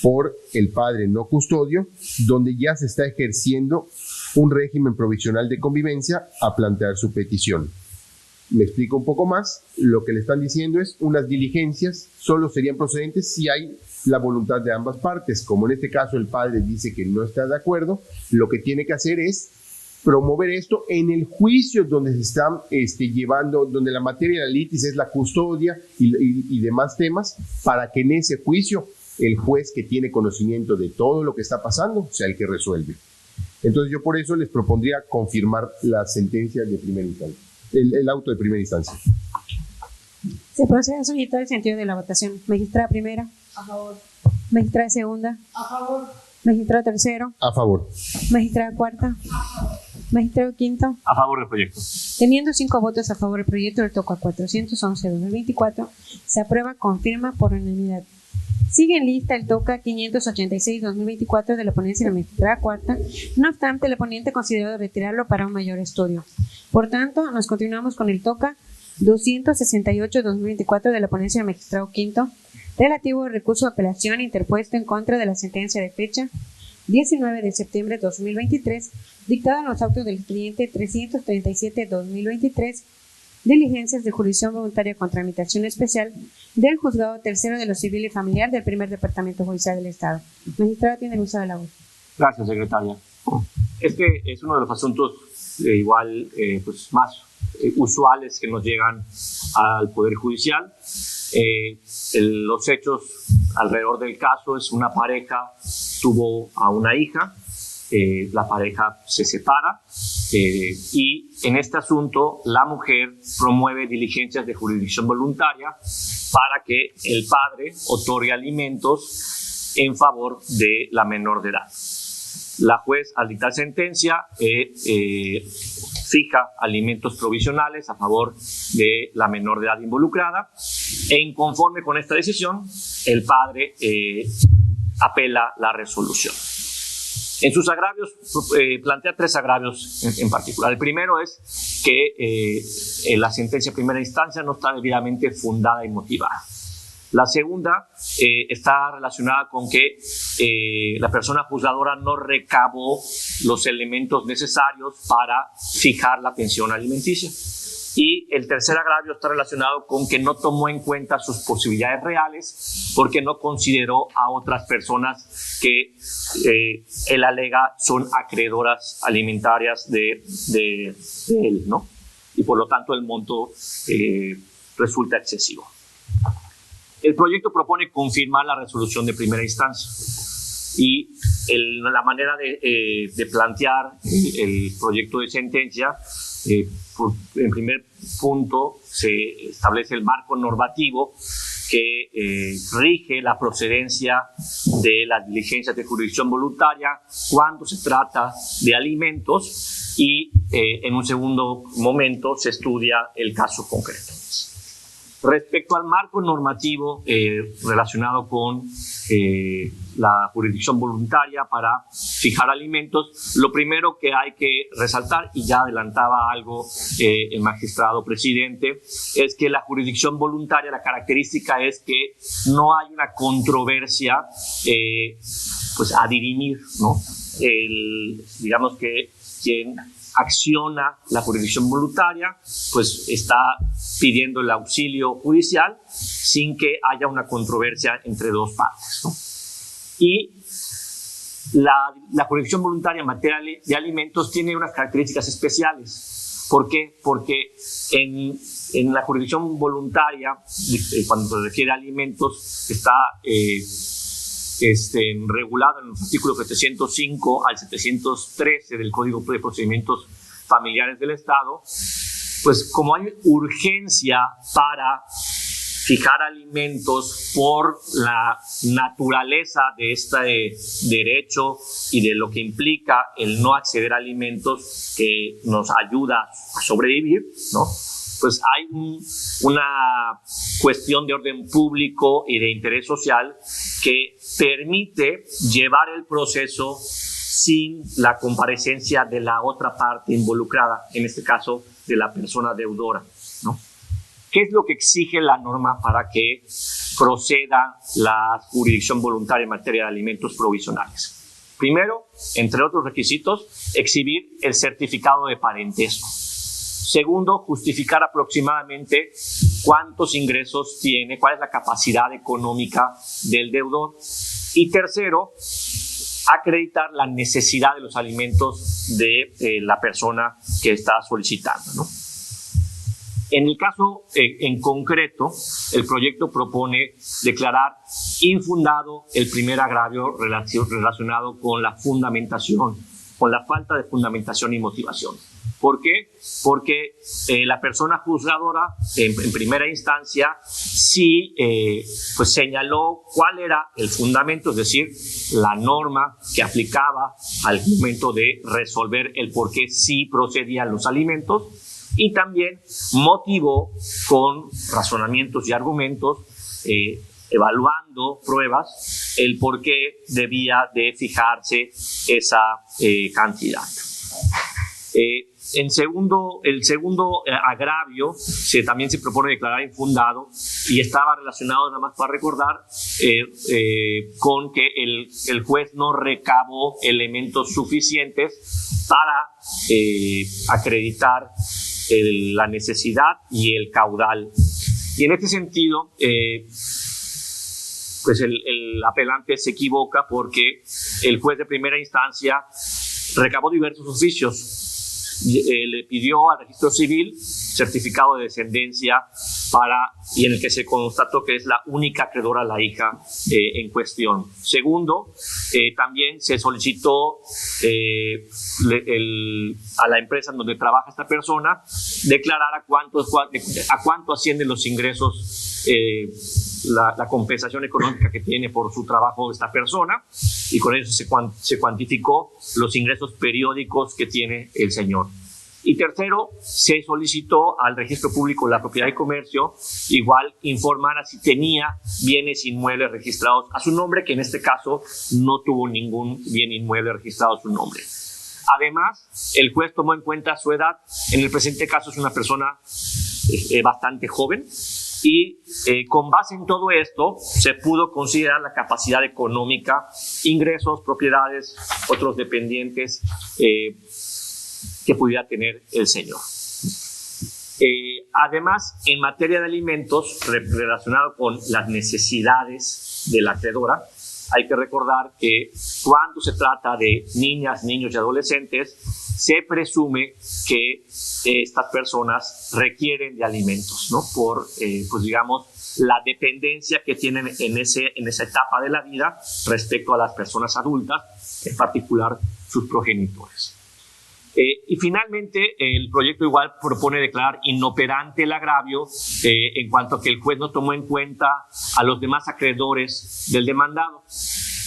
por el padre no custodio, donde ya se está ejerciendo un régimen provisional de convivencia, a plantear su petición. Me explico un poco más. Lo que le están diciendo es unas diligencias solo serían procedentes si hay la voluntad de ambas partes. Como en este caso el padre dice que no está de acuerdo, lo que tiene que hacer es promover esto en el juicio donde se están llevando, donde la materia de la litis es la custodia y demás temas, para que en ese juicio el juez que tiene conocimiento de todo lo que está pasando sea el que resuelve. Entonces yo por eso les propondría confirmar la sentencia de primera instancia, el auto de primera instancia. Se procede a solicitar el sentido de la votación. Magistrada primera. A favor. Magistrada segunda. A favor. Magistrado tercero. A favor. Magistrada cuarta. Magistrado quinto. A favor del proyecto. Teniendo 5 votos a favor del proyecto del TOCA 411-2024, se aprueba con firma por unanimidad. Sigue en lista el TOCA 586-2024 de la ponencia de la magistrada cuarta. No obstante, la ponente consideró retirarlo para un mayor estudio. Por tanto, nos continuamos con el TOCA 268-2024 de la ponencia del magistrado quinto, relativo al recurso de apelación interpuesto en contra de la sentencia de fecha 19 de septiembre de 2023, dictada en los autos del expediente 337-2023, diligencias de jurisdicción voluntaria con tramitación especial del Juzgado Tercero de lo Civil y Familiar del Primer Departamento Judicial del Estado. Magistrada, tiene el uso de la voz. Gracias, secretaria. Este es uno de los asuntos más usuales que nos llegan al Poder Judicial. Los hechos alrededor del caso es una pareja tuvo a una hija, la pareja se separa y en este asunto la mujer promueve diligencias de jurisdicción voluntaria para que el padre otorgue alimentos en favor de la menor de edad. La juez, al dictar sentencia, fija alimentos provisionales a favor de la menor de edad involucrada. E inconforme con esta decisión, el padre apela la resolución. En sus agravios, plantea 3 agravios en particular. El primero es que la sentencia de primera instancia no está debidamente fundada y motivada. La segunda está relacionada con que la persona juzgadora no recabó los elementos necesarios para fijar la pensión alimenticia. Y el tercer agravio está relacionado con que no tomó en cuenta sus posibilidades reales porque no consideró a otras personas que él alega son acreedoras alimentarias de él, ¿no? Y por lo tanto el monto resulta excesivo. El proyecto propone confirmar la resolución de primera instancia y la manera de plantear el proyecto de sentencia, en primer punto se establece el marco normativo que rige la procedencia de las diligencias de jurisdicción voluntaria cuando se trata de alimentos y en un segundo momento se estudia el caso concreto. Respecto al marco normativo relacionado con la jurisdicción voluntaria para fijar alimentos, lo primero que hay que resaltar, y ya adelantaba algo el magistrado presidente, es que la jurisdicción voluntaria, la característica es que no hay una controversia pues a dirimir, ¿no? Digamos que quien acciona la jurisdicción voluntaria, pues está pidiendo el auxilio judicial sin que haya una controversia entre dos partes, ¿no? Y la jurisdicción voluntaria en materia de alimentos tiene unas características especiales. ¿Por qué? Porque en la jurisdicción voluntaria, cuando se refiere a alimentos, está regulado en los artículos 705 al 713 del Código de Procedimientos Familiares del Estado, pues como hay urgencia para fijar alimentos por la naturaleza de este derecho y de lo que implica el no acceder a alimentos que nos ayuda a sobrevivir, ¿no? Pues hay una cuestión de orden público y de interés social que permite llevar el proceso sin la comparecencia de la otra parte involucrada, en este caso de la persona deudora, ¿no? ¿Qué es lo que exige la norma para que proceda la jurisdicción voluntaria en materia de alimentos provisionales? Primero, entre otros requisitos, exhibir el certificado de parentesco. Segundo, justificar aproximadamente cuántos ingresos tiene, cuál es la capacidad económica del deudor. Y tercero, acreditar la necesidad de los alimentos de la persona que está solicitando, ¿no? En el caso en concreto, el proyecto propone declarar infundado el primer agravio relacionado con la fundamentación, con la falta de fundamentación y motivación. ¿Por qué? Porque la persona juzgadora, en primera instancia, sí pues señaló cuál era el fundamento, es decir, la norma que aplicaba al momento de resolver el por qué sí procedían los alimentos, y también motivó con razonamientos y argumentos, evaluando pruebas, el por qué debía de fijarse esa cantidad. El segundo agravio también se propone declarar infundado, y estaba relacionado, nada más para recordar, con que el juez no recabó elementos suficientes para acreditar la necesidad y el caudal. Y en este sentido, pues el apelante se equivoca, porque el juez de primera instancia recabó diversos oficios. Le pidió al registro civil certificado de descendencia y en el que se constató que es la única acreedora, la hija en cuestión. Segundo, también se solicitó a la empresa en donde trabaja esta persona declarar a cuánto ascienden los ingresos, la compensación económica que tiene por su trabajo esta persona, y con eso se cuantificó los ingresos periódicos que tiene el señor. Y tercero, se solicitó al Registro Público de la Propiedad y Comercio igual informar si tenía bienes inmuebles registrados a su nombre, que en este caso no tuvo ningún bien inmueble registrado a su nombre. Además, el juez tomó en cuenta su edad. En el presente caso es una persona bastante joven, y con base en todo esto se pudo considerar la capacidad económica, ingresos, propiedades, otros dependientes que pudiera tener el señor. Además, en materia de alimentos, relacionado con las necesidades de la acreedora, hay que recordar que cuando se trata de niñas, niños y adolescentes, se presume que estas personas requieren de alimentos, ¿no? Por, pues digamos, la dependencia que tienen en esa etapa de la vida respecto a las personas adultas, en particular sus progenitores. Y finalmente, el proyecto igual propone declarar inoperante el agravio en cuanto a que el juez no tomó en cuenta a los demás acreedores del demandado.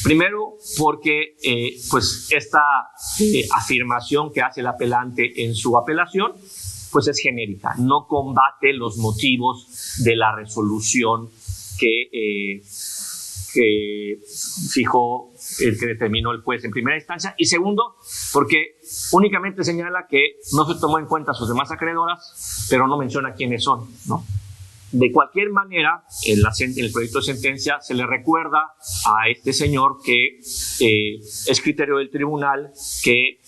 Primero, porque pues esta afirmación que hace el apelante en su apelación pues es genérica, no combate los motivos de la resolución que fijó, el que determinó el juez en primera instancia, y segundo, porque únicamente señala que no se tomó en cuenta a sus demás acreedoras, pero no menciona quiénes son, ¿no? De cualquier manera, en el proyecto de sentencia se le recuerda a este señor que es criterio del tribunal que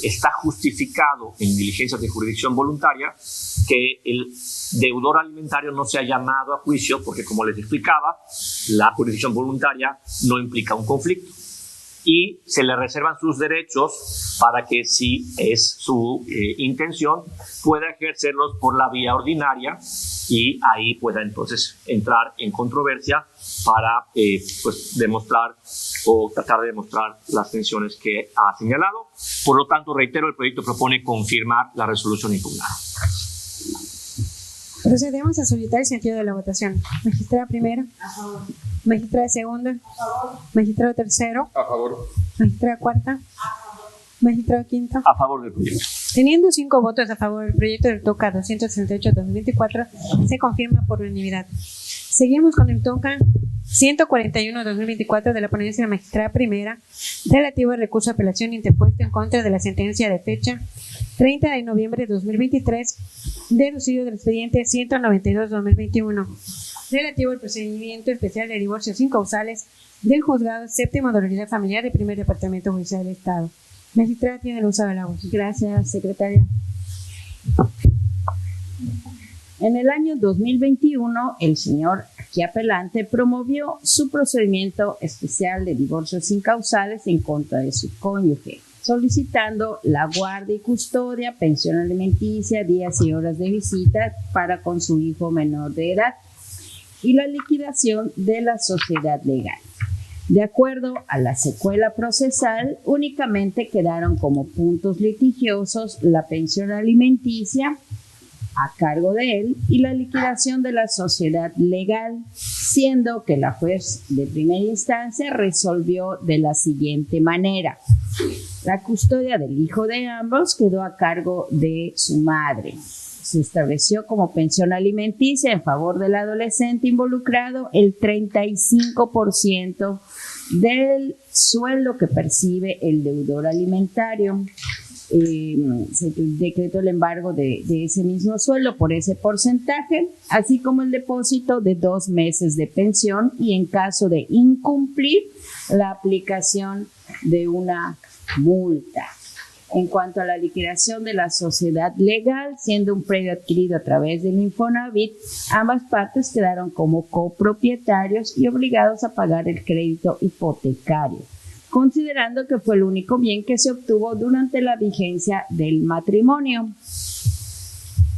está justificado en diligencias de jurisdicción voluntaria que el deudor alimentario no sea llamado a juicio porque, como les explicaba, la jurisdicción voluntaria no implica un conflicto y se le reservan sus derechos para que, si es su intención, pueda ejercerlos por la vía ordinaria y ahí pueda entonces entrar en controversia para pues demostrar o tratar de demostrar las tensiones que ha señalado. Por lo tanto, reitero, el proyecto propone confirmar la resolución impugnada. Procedemos a solicitar el sentido de la votación. Magistrada primera. A favor. Magistrada segunda. A favor. Magistrado tercero. A favor. Magistrada cuarta. A favor. Magistrado quinto. A favor del proyecto. Teniendo 5 votos a favor, el proyecto del TOCA 268-2024 se confirma por unanimidad. Seguimos con el TOCA 141-2024 de la ponencia de la magistrada primera relativo al recurso de apelación interpuesto en contra de la sentencia de fecha 30 de noviembre de 2023 deducido del expediente 192-2021 relativo al procedimiento especial de divorcio sin causales del juzgado séptimo de unidad familiar del primer departamento judicial del Estado. Magistrada, tiene el uso de la voz. Gracias, secretaria. En el año 2021, el señor aquí apelante promovió su procedimiento especial de divorcio sin causales en contra de su cónyuge, solicitando la guardia y custodia, pensión alimenticia, días y horas de visita para con su hijo menor de edad y la liquidación de la sociedad legal. De acuerdo a la secuela procesal, únicamente quedaron como puntos litigiosos la pensión alimenticia a cargo de él y la liquidación de la sociedad legal, siendo que la juez de primera instancia resolvió de la siguiente manera. La custodia del hijo de ambos quedó a cargo de su madre. Se estableció como pensión alimenticia en favor del adolescente involucrado el 35% del sueldo que percibe el deudor alimentario. Se decretó el embargo de ese mismo sueldo por ese porcentaje, así como el depósito de 2 meses de pensión y, en caso de incumplir, la aplicación de una multa. En cuanto a la liquidación de la sociedad legal, siendo un predio adquirido a través del Infonavit, ambas partes quedaron como copropietarios y obligados a pagar el crédito hipotecario, considerando que fue el único bien que se obtuvo durante la vigencia del matrimonio.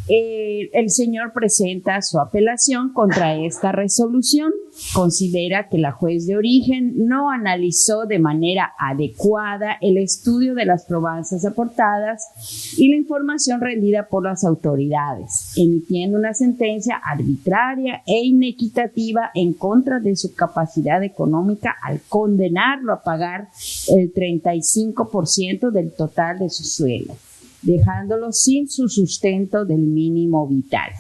El señor presenta su apelación contra esta resolución. Considera que la juez de origen no analizó de manera adecuada el estudio de las probanzas aportadas y la información rendida por las autoridades, emitiendo una sentencia arbitraria e inequitativa en contra de su capacidad económica al condenarlo a pagar el 35% del total de su sueldo, dejándolo sin su sustento del mínimo vital.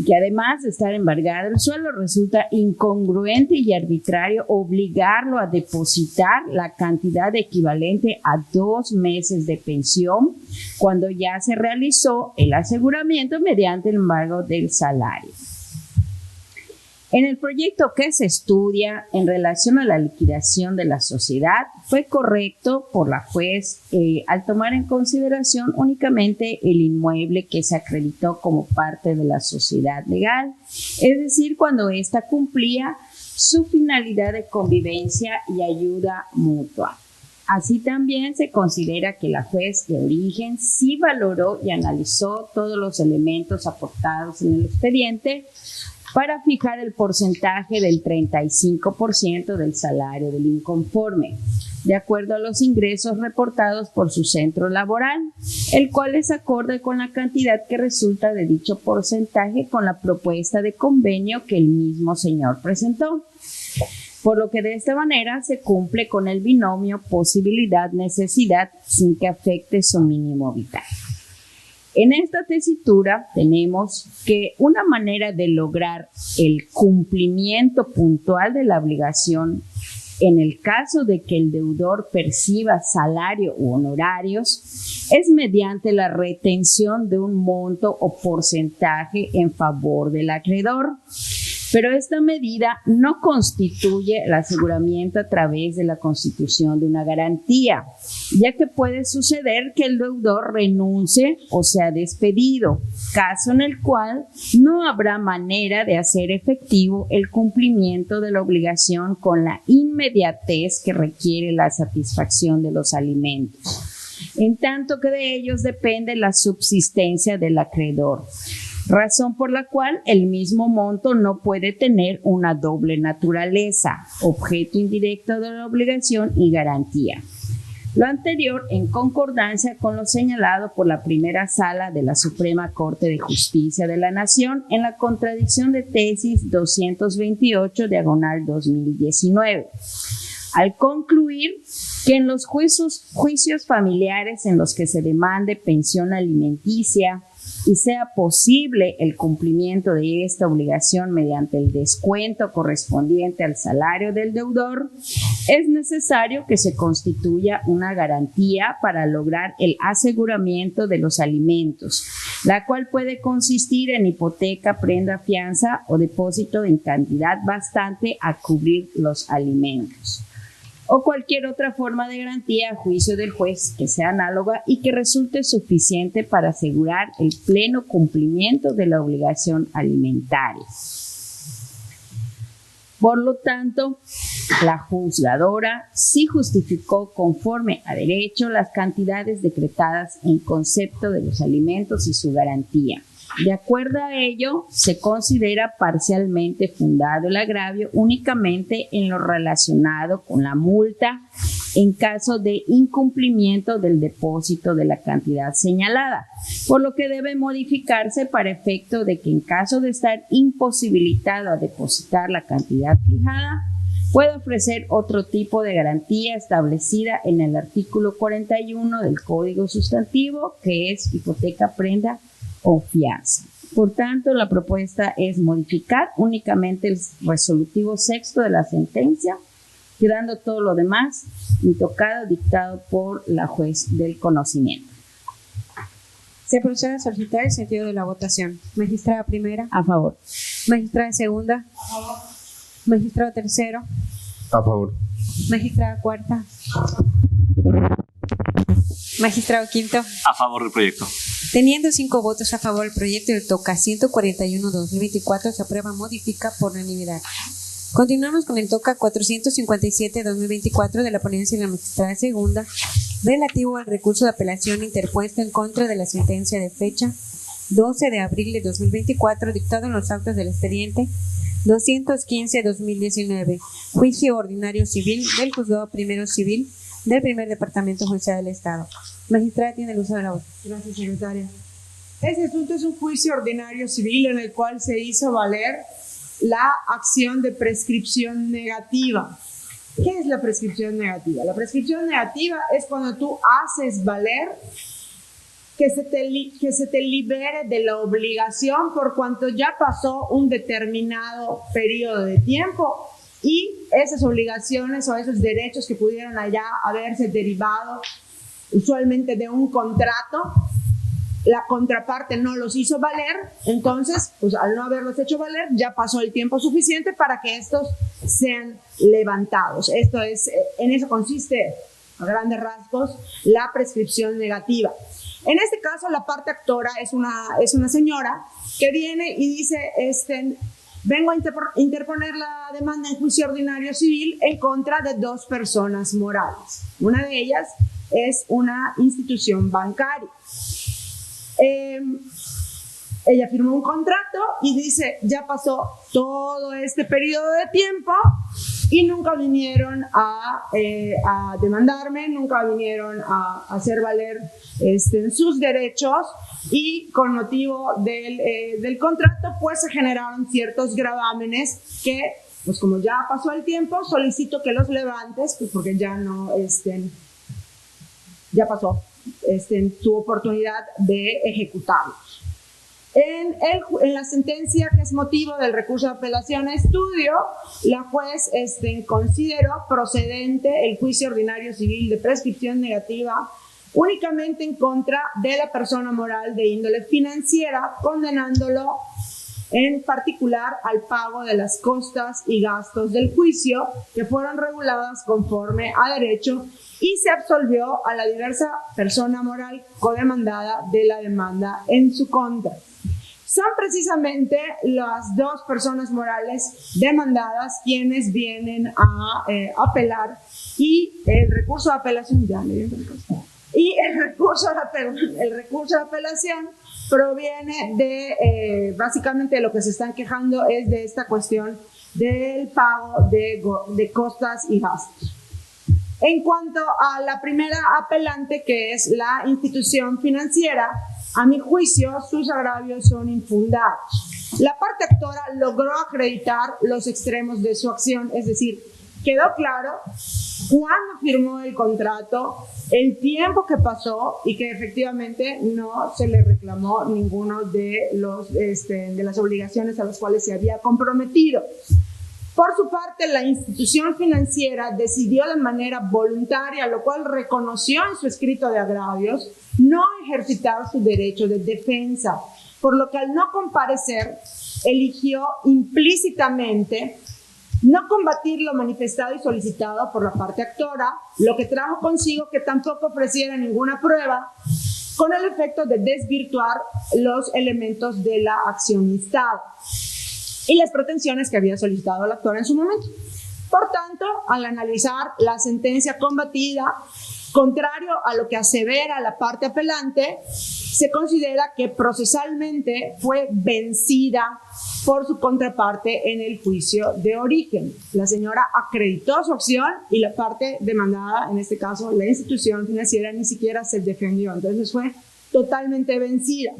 Que además de estar embargado el sueldo, resulta incongruente y arbitrario obligarlo a depositar la cantidad equivalente a 2 meses de pensión cuando ya se realizó el aseguramiento mediante el embargo del salario. En el proyecto que se estudia en relación a la liquidación de la sociedad, fue correcto por la juez al tomar en consideración únicamente el inmueble que se acreditó como parte de la sociedad legal, es decir, cuando ésta cumplía su finalidad de convivencia y ayuda mutua. Así también se considera que la juez de origen sí valoró y analizó todos los elementos aportados en el expediente para fijar el porcentaje del 35% del salario del inconforme, de acuerdo a los ingresos reportados por su centro laboral, el cual es acorde con la cantidad que resulta de dicho porcentaje con la propuesta de convenio que el mismo señor presentó. Por lo que de esta manera se cumple con el binomio posibilidad-necesidad sin que afecte su mínimo vital. En esta tesitura tenemos que una manera de lograr el cumplimiento puntual de la obligación en el caso de que el deudor perciba salario u honorarios es mediante la retención de un monto o porcentaje en favor del acreedor. Pero esta medida no constituye el aseguramiento a través de la constitución de una garantía, ya que puede suceder que el deudor renuncie o sea despedido, caso en el cual no habrá manera de hacer efectivo el cumplimiento de la obligación con la inmediatez que requiere la satisfacción de los alimentos, en tanto que de ellos depende la subsistencia del acreedor, razón por la cual el mismo monto no puede tener una doble naturaleza, objeto indirecto de la obligación y garantía. Lo anterior en concordancia con lo señalado por la primera sala de la Suprema Corte de Justicia de la Nación en la contradicción de tesis 228/2019. Al concluir que en los juicios familiares en los que se demande pensión alimenticia y sea posible el cumplimiento de esta obligación mediante el descuento correspondiente al salario del deudor, es necesario que se constituya una garantía para lograr el aseguramiento de los alimentos, la cual puede consistir en hipoteca, prenda, fianza o depósito en cantidad bastante a cubrir los alimentos, o cualquier otra forma de garantía a juicio del juez que sea análoga y que resulte suficiente para asegurar el pleno cumplimiento de la obligación alimentaria. Por lo tanto, la juzgadora sí justificó conforme a derecho las cantidades decretadas en concepto de los alimentos y su garantía. De acuerdo a ello, se considera parcialmente fundado el agravio únicamente en lo relacionado con la multa en caso de incumplimiento del depósito de la cantidad señalada, por lo que debe modificarse para efecto de que en caso de estar imposibilitado a depositar la cantidad fijada, puede ofrecer otro tipo de garantía establecida en el artículo 41 del Código Sustantivo, que es hipoteca, prenda o fianza. Por tanto, la propuesta es modificar únicamente el resolutivo sexto de la sentencia, quedando todo lo demás intocado, dictado por la juez del conocimiento. Se procede a solicitar el sentido de la votación. Magistrada primera. A favor. Magistrada segunda. A favor. Magistrado tercero. A favor. Magistrada cuarta. Magistrado quinto. A favor del proyecto. Teniendo 5 votos a favor, el proyecto del TOCA 141-2024 se aprueba, modifica por unanimidad. Continuamos con el TOCA 457-2024 de la ponencia de la magistrada segunda, relativo al recurso de apelación interpuesto en contra de la sentencia de fecha 12 de abril de 2024, dictado en los autos del expediente 215-2019, juicio ordinario civil del Juzgado Primero Civil del Primer Departamento Judicial del Estado. Magistrada, tiene el uso de la voz. Gracias, secretaria. Este asunto es un juicio ordinario civil en el cual se hizo valer la acción de prescripción negativa. ¿Qué es la prescripción negativa? La prescripción negativa es cuando tú haces valer que se te libere de la obligación por cuanto ya pasó un determinado periodo de tiempo y esas obligaciones o esos derechos que pudieron allá haberse derivado usualmente de un contrato, la contraparte no los hizo valer, entonces, pues al no haberlos hecho valer, ya pasó el tiempo suficiente para que estos sean levantados. Esto es, en eso consiste, a grandes rasgos, la prescripción negativa. En este caso, la parte actora es una señora que viene y dice, vengo a interponer la demanda en juicio ordinario civil en contra de 2 personas morales. Una de ellas es una institución bancaria. Ella firmó un contrato y dice, ya pasó todo este periodo de tiempo y nunca vinieron a demandarme, nunca vinieron a hacer valer sus derechos y con motivo del contrato pues se generaron ciertos gravámenes que pues como ya pasó el tiempo solicito que los levantes pues porque ya no ya pasó su oportunidad de ejecutarlos. En la sentencia que es motivo del recurso de apelación a estudio, la juez consideró procedente el juicio ordinario civil de prescripción negativa únicamente en contra de la persona moral de índole financiera, condenándolo en particular al pago de las costas y gastos del juicio que fueron reguladas conforme a derecho, y se absolvió a la diversa persona moral codemandada de la demanda en su contra. Son precisamente las dos personas morales demandadas quienes vienen a apelar, y el recurso de apelación el recurso de apelación proviene de básicamente de lo que se están quejando es de esta cuestión del pago de costas y gastos. En cuanto a la primera apelante, que es la institución financiera, a mi juicio sus agravios son infundados. La parte actora logró acreditar los extremos de su acción, es decir, quedó claro cuándo firmó el contrato, el tiempo que pasó y que efectivamente no se le reclamó ninguno de las obligaciones a las cuales se había comprometido. Por su parte, la institución financiera decidió de manera voluntaria, lo cual reconoció en su escrito de agravios, no ejercitar su derecho de defensa, por lo que al no comparecer, eligió implícitamente no combatir lo manifestado y solicitado por la parte actora, lo que trajo consigo que tampoco ofreciera ninguna prueba, con el efecto de desvirtuar los elementos de la acción instada y las pretensiones que había solicitado el actor en su momento. Por tanto, al analizar la sentencia combatida, contrario a lo que asevera la parte apelante, se considera que procesalmente fue vencida por su contraparte en el juicio de origen. La señora acreditó su acción y la parte demandada, en este caso la institución financiera, ni siquiera se defendió, entonces fue totalmente vencida.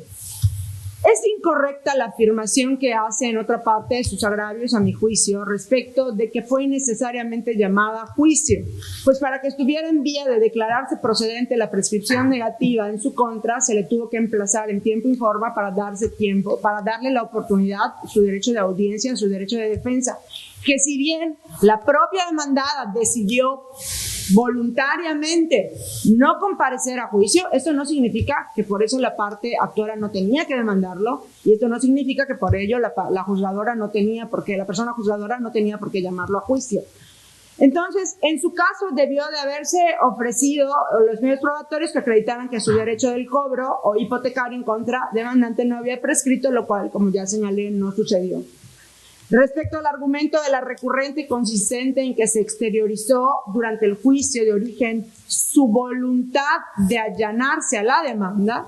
Es incorrecta la afirmación que hace en otra parte de sus agravios, a mi juicio, respecto de que fue innecesariamente llamada a juicio, pues para que estuviera en vía de declararse procedente la prescripción negativa en su contra, se le tuvo que emplazar en tiempo y forma para darle la oportunidad, su derecho de audiencia, su derecho de defensa, que si bien la propia demandada decidió voluntariamente no comparecer a juicio, esto no significa que por eso la parte actora no tenía que demandarlo, y esto no significa que por ello la persona juzgadora no tenía por qué llamarlo a juicio. Entonces, en su caso debió de haberse ofrecido los medios probatorios que acreditaran que su derecho del cobro o hipotecario en contra demandante no había prescrito, lo cual, como ya señalé, no sucedió. Respecto al argumento de la recurrente y consistente en que se exteriorizó durante el juicio de origen su voluntad de allanarse a la demanda,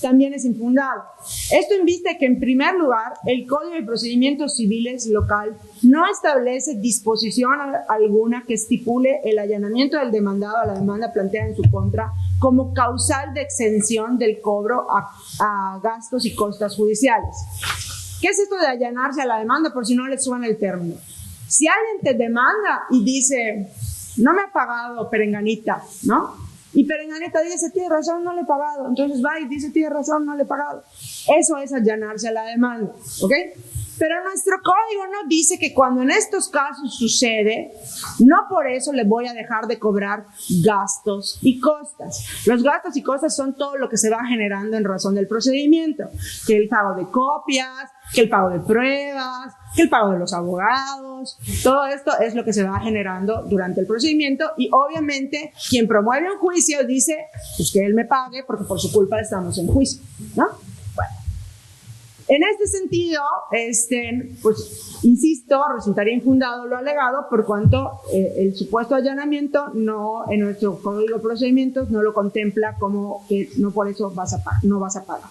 también es infundado. Esto en vista de que, en primer lugar, el Código de Procedimientos Civiles local no establece disposición alguna que estipule el allanamiento del demandado a la demanda planteada en su contra como causal de exención del cobro a gastos y costas judiciales. ¿Qué es esto de allanarse a la demanda? Por si no le suena el término. Si alguien te demanda y dice, no me ha pagado Perenganita, ¿no? Y Perenganita dice, tiene razón, no le he pagado. Entonces va y dice, tiene razón, no le he pagado. Eso es allanarse a la demanda, ¿ok? Pero nuestro código no dice que cuando en estos casos sucede, no por eso le voy a dejar de cobrar gastos y costas. Los gastos y costas son todo lo que se va generando en razón del procedimiento, que el pago de copias, que el pago de pruebas, que el pago de los abogados, todo esto es lo que se va generando durante el procedimiento, y obviamente quien promueve un juicio dice, pues que él me pague porque por su culpa estamos en juicio, ¿no? Bueno. En este sentido, pues, insisto, resultaría infundado lo alegado por cuanto el supuesto allanamiento no, en nuestro Código de Procedimientos no lo contempla como que no por eso no vas a pagar.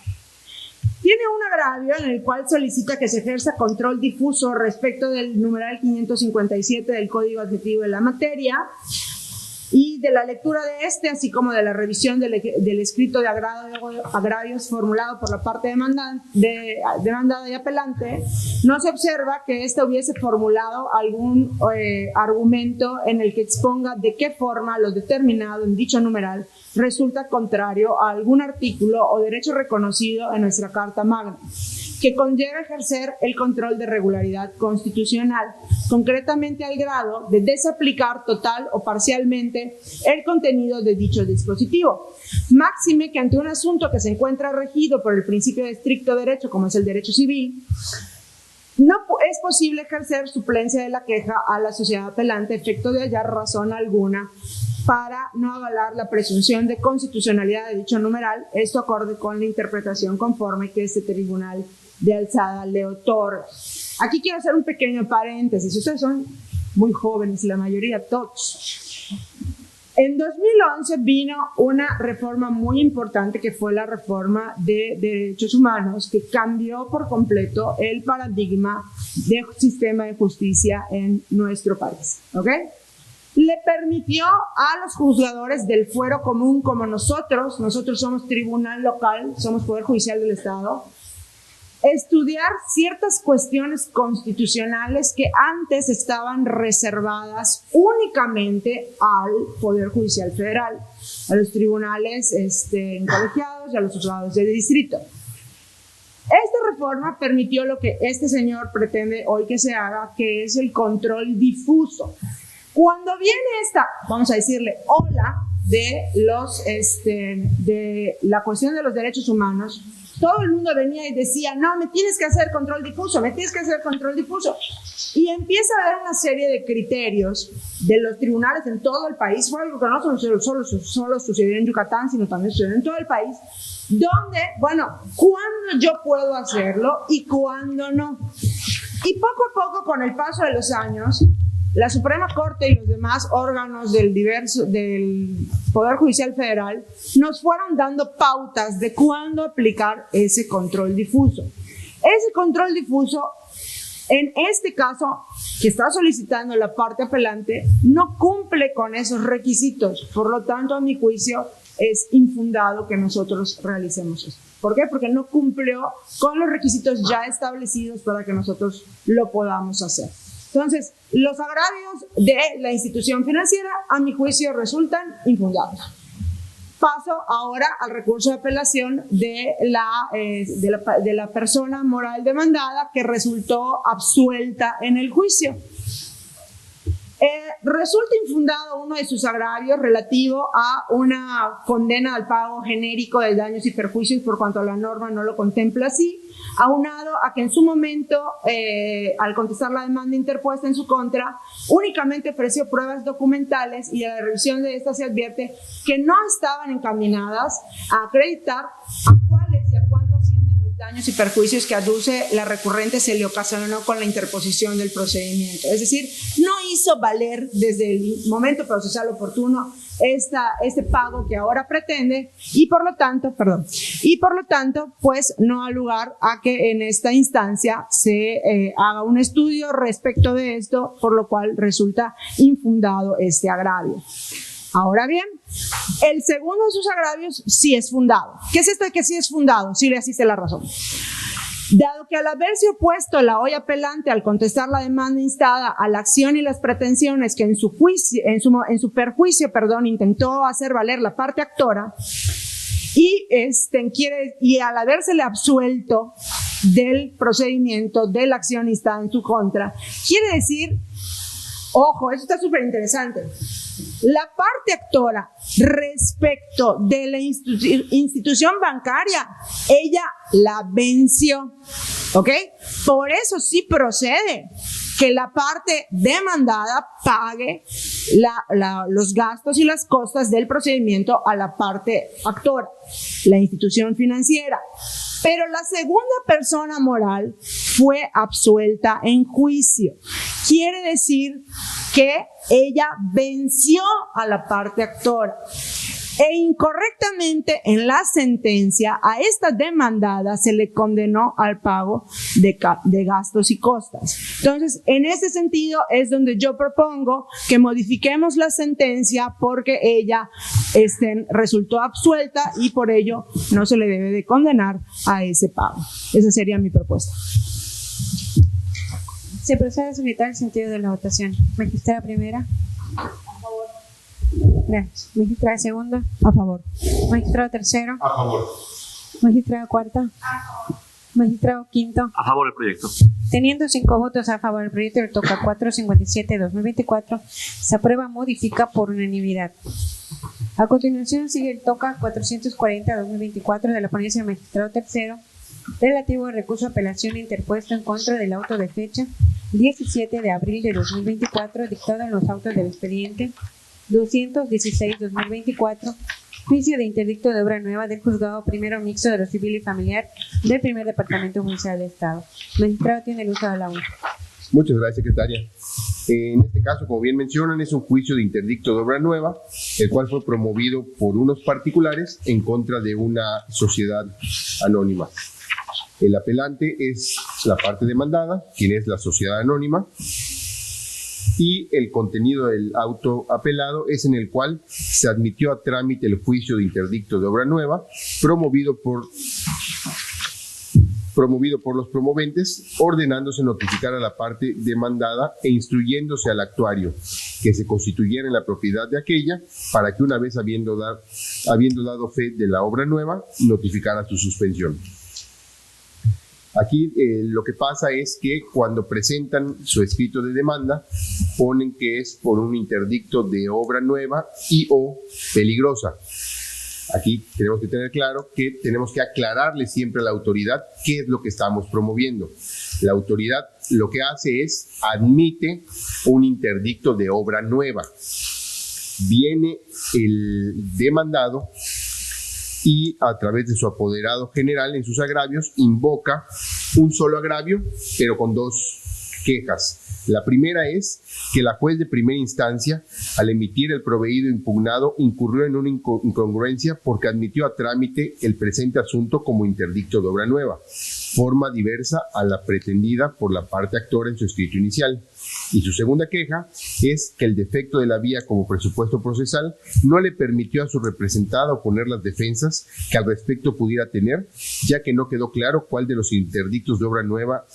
Tiene un agravio en el cual solicita que se ejerza control difuso respecto del numeral 557 del Código Adjetivo de la materia, y de la lectura de así como de la revisión del escrito de agravios formulado por la parte demandada y apelante, no se observa que ésta hubiese formulado algún argumento en el que exponga de qué forma lo determinado en dicho numeral resulta contrario a algún artículo o derecho reconocido en nuestra Carta Magna, que conlleva ejercer el control de regularidad constitucional, concretamente al grado de desaplicar total o parcialmente el contenido de dicho dispositivo. Máxime que ante un asunto que se encuentra regido por el principio de estricto derecho, como es el derecho civil, no es posible ejercer suplencia de la queja a la sociedad apelante, efecto de hallar razón alguna para no avalar la presunción de constitucionalidad de dicho numeral, esto acorde con la interpretación conforme que este tribunal de alzada le otorga. Aquí quiero hacer un pequeño paréntesis. Ustedes son muy jóvenes, la mayoría, todos. En 2011 vino una reforma muy importante que fue la reforma de derechos humanos, que cambió por completo el paradigma del sistema de justicia en nuestro país. ¿Ok? Le permitió a los juzgadores del fuero común como nosotros somos tribunal local, somos Poder Judicial del Estado, estudiar ciertas cuestiones constitucionales que antes estaban reservadas únicamente al Poder Judicial Federal, a los tribunales colegiados y a los juzgados de distrito. Esta reforma permitió lo que este señor pretende hoy que se haga, que es el control difuso. Cuando viene esta, vamos a decirle, ola de la cuestión de los derechos humanos, todo el mundo venía y decía, no, me tienes que hacer control difuso, me tienes que hacer control difuso. Y empieza a haber una serie de criterios de los tribunales en todo el país, fue algo que no solo sucedió en Yucatán, sino también sucedió en todo el país, donde, bueno, cuándo yo puedo hacerlo y cuándo no. Y poco a poco, con el paso de los años, la Suprema Corte y los demás órganos del Poder Judicial Federal nos fueron dando pautas de cuándo aplicar ese control difuso. Ese control difuso, en este caso, que está solicitando la parte apelante, no cumple con esos requisitos. Por lo tanto, a mi juicio, es infundado que nosotros realicemos eso. ¿Por qué? Porque no cumplió con los requisitos ya establecidos para que nosotros lo podamos hacer. Entonces, los agravios de la institución financiera, a mi juicio, resultan infundados. Paso ahora al recurso de apelación de la persona moral demandada que resultó absuelta en el juicio. Resulta infundado uno de sus agravios relativo a una condena al pago genérico de daños y perjuicios por cuanto la norma no lo contempla así, aunado a que en su momento, al contestar la demanda interpuesta en su contra, únicamente ofreció pruebas documentales y a la revisión de estas se advierte que no estaban encaminadas a acreditar a cuáles y a cuánto ascienden los daños y perjuicios que aduce la recurrente se le ocasionó con la interposición del procedimiento. Es decir, no hizo valer desde el momento procesal oportuno este pago que ahora pretende y por lo tanto, pues no ha lugar a que en esta instancia se haga un estudio respecto de esto, por lo cual resulta infundado este agravio. Ahora bien, el segundo de sus agravios sí es fundado. ¿Qué es esto de que sí es fundado? Sí le asiste la razón. Dado que al haberse opuesto la hoy apelante al contestar la demanda instada a la acción y las pretensiones que en su perjuicio, intentó hacer valer la parte actora y al habérsele absuelto del procedimiento de la acción instada en su contra, quiere decir, ojo, eso está súper interesante, la parte actora respecto de la institución bancaria, ella la venció, ¿ok? Por eso sí procede que la parte demandada pague los gastos y las costas del procedimiento a la parte actora, la institución financiera. Pero la segunda persona moral fue absuelta en juicio. Quiere decir que ella venció a la parte actora. E incorrectamente en la sentencia a esta demandada se le condenó al pago de gastos y costas. Entonces, en ese sentido es donde yo propongo que modifiquemos la sentencia porque ella resultó absuelta y por ello no se le debe de condenar a ese pago. Esa sería mi propuesta. Se procede a solicitar el sentido de la votación. Magistrada primera. A favor. Gracias. Magistrada segunda. A favor. Magistrado tercero. A favor. Magistrada cuarta. A favor. Magistrado quinto. A favor del proyecto. Teniendo 5 votos a favor del proyecto, le toca 457-2024. Se aprueba, modifica por unanimidad. A continuación sigue el toca 440-2024 de la ponencia del magistrado tercero, relativo al recurso de apelación interpuesto en contra del auto de fecha 17 de abril de 2024, dictado en los autos del expediente 216-2024, juicio de interdicto de obra nueva del juzgado primero mixto de lo civil y familiar del primer departamento judicial de Estado. Magistrado tiene el uso de la voz. Muchas gracias, secretaria. En este caso, como bien mencionan, es un juicio de interdicto de obra nueva, el cual fue promovido por unos particulares en contra de una sociedad anónima. El apelante es la parte demandada, quien es la sociedad anónima, y el contenido del auto apelado es en el cual se admitió a trámite el juicio de interdicto de obra nueva, promovido por los promoventes, ordenándose notificar a la parte demandada e instruyéndose al actuario que se constituyera en la propiedad de aquella para que una vez habiendo dado fe de la obra nueva, notificara su suspensión. Aquí lo que pasa es que cuando presentan su escrito de demanda, ponen que es por un interdicto de obra nueva y o peligrosa. Aquí tenemos que tener claro que tenemos que aclararle siempre a la autoridad qué es lo que estamos promoviendo. La autoridad lo que hace es admite un interdicto de obra nueva. Viene el demandado y a través de su apoderado general en sus agravios invoca un solo agravio, pero con dos quejas. La primera es que la juez de primera instancia, al emitir el proveído impugnado, incurrió en una incongruencia porque admitió a trámite el presente asunto como interdicto de obra nueva, forma diversa a la pretendida por la parte actora en su escrito inicial. Y su segunda queja es que el defecto de la vía como presupuesto procesal no le permitió a su representada oponer las defensas que al respecto pudiera tener, ya que no quedó claro cuál de los interdictos de obra nueva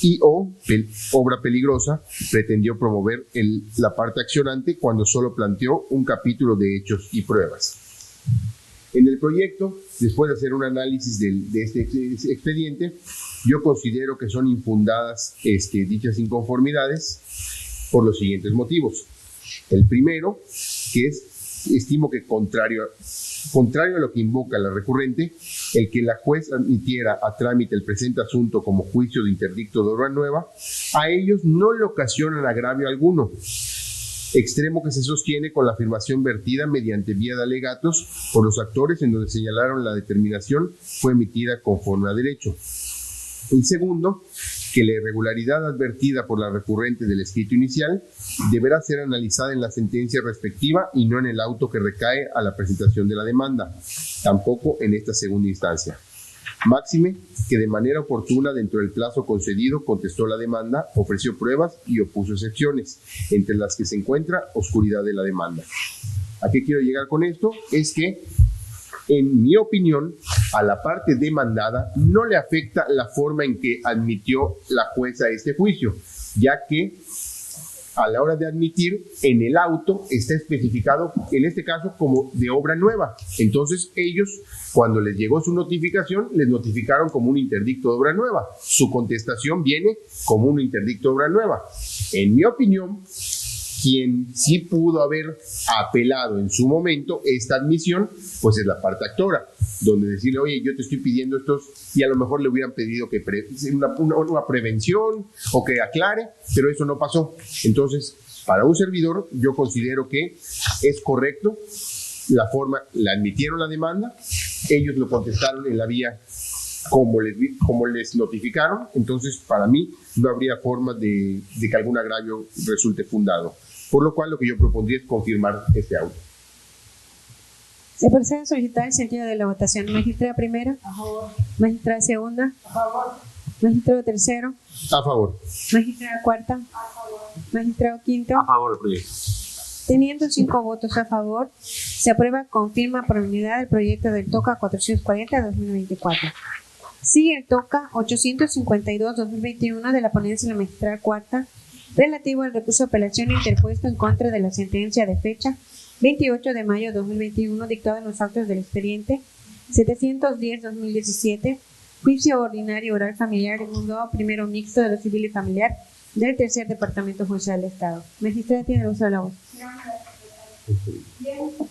y o obra peligrosa pretendió promover la parte accionante cuando solo planteó un capítulo de hechos y pruebas. En el proyecto, después de hacer un análisis de este expediente, yo considero que son infundadas dichas inconformidades por los siguientes motivos. El primero, que estimo que contrario a lo que invoca la recurrente, el que la juez admitiera a trámite el presente asunto como juicio de interdicto de obra nueva, a ellos no le ocasionan agravio alguno, extremo que se sostiene con la afirmación vertida mediante vía de alegatos por los actores en donde señalaron la determinación fue emitida conforme a derecho. Y segundo, que la irregularidad advertida por la recurrente del escrito inicial deberá ser analizada en la sentencia respectiva y no en el auto que recae a la presentación de la demanda, tampoco en esta segunda instancia. Máxime que de manera oportuna dentro del plazo concedido contestó la demanda, ofreció pruebas y opuso excepciones, entre las que se encuentra oscuridad de la demanda. ¿A qué quiero llegar con esto? Es que, en mi opinión, a la parte demandada no le afecta la forma en que admitió la jueza este juicio, ya que a la hora de admitir en el auto está especificado, en este caso, como de obra nueva. Entonces ellos, cuando les llegó su notificación, les notificaron como un interdicto de obra nueva. Su contestación viene como un interdicto de obra nueva. En mi opinión, quien sí pudo haber apelado en su momento esta admisión, pues es la parte actora, donde decirle, oye, yo te estoy pidiendo estos, y a lo mejor le hubieran pedido que una prevención o que aclare, pero eso no pasó. Entonces, para un servidor, yo considero que es correcto la forma, la admitieron la demanda, ellos lo contestaron en la vía como les notificaron, entonces para mí no habría forma de que algún agravio resulte fundado. Por lo cual lo que yo propondría es confirmar este auto. Se procede a solicitar el sentido de la votación. Magistrada primera. A favor. Magistrada segunda. A favor. Magistrado tercero. A favor. Magistrada cuarta. A favor. Magistrado quinto. A favor del proyecto. Teniendo 5 votos a favor, se aprueba con firma por unanimidad el proyecto del TOCA 440-2024. Sigue el TOCA 852-2021 de la ponencia de la magistrada cuarta, relativo al recurso de apelación interpuesto en contra de la sentencia de fecha 28 de mayo de 2021 dictada en los autos del expediente 710-2017, juicio ordinario oral familiar en juzgado primero mixto de lo civil y familiar del tercer departamento judicial del Estado. Magistrada tiene el uso de la voz. Bien, pues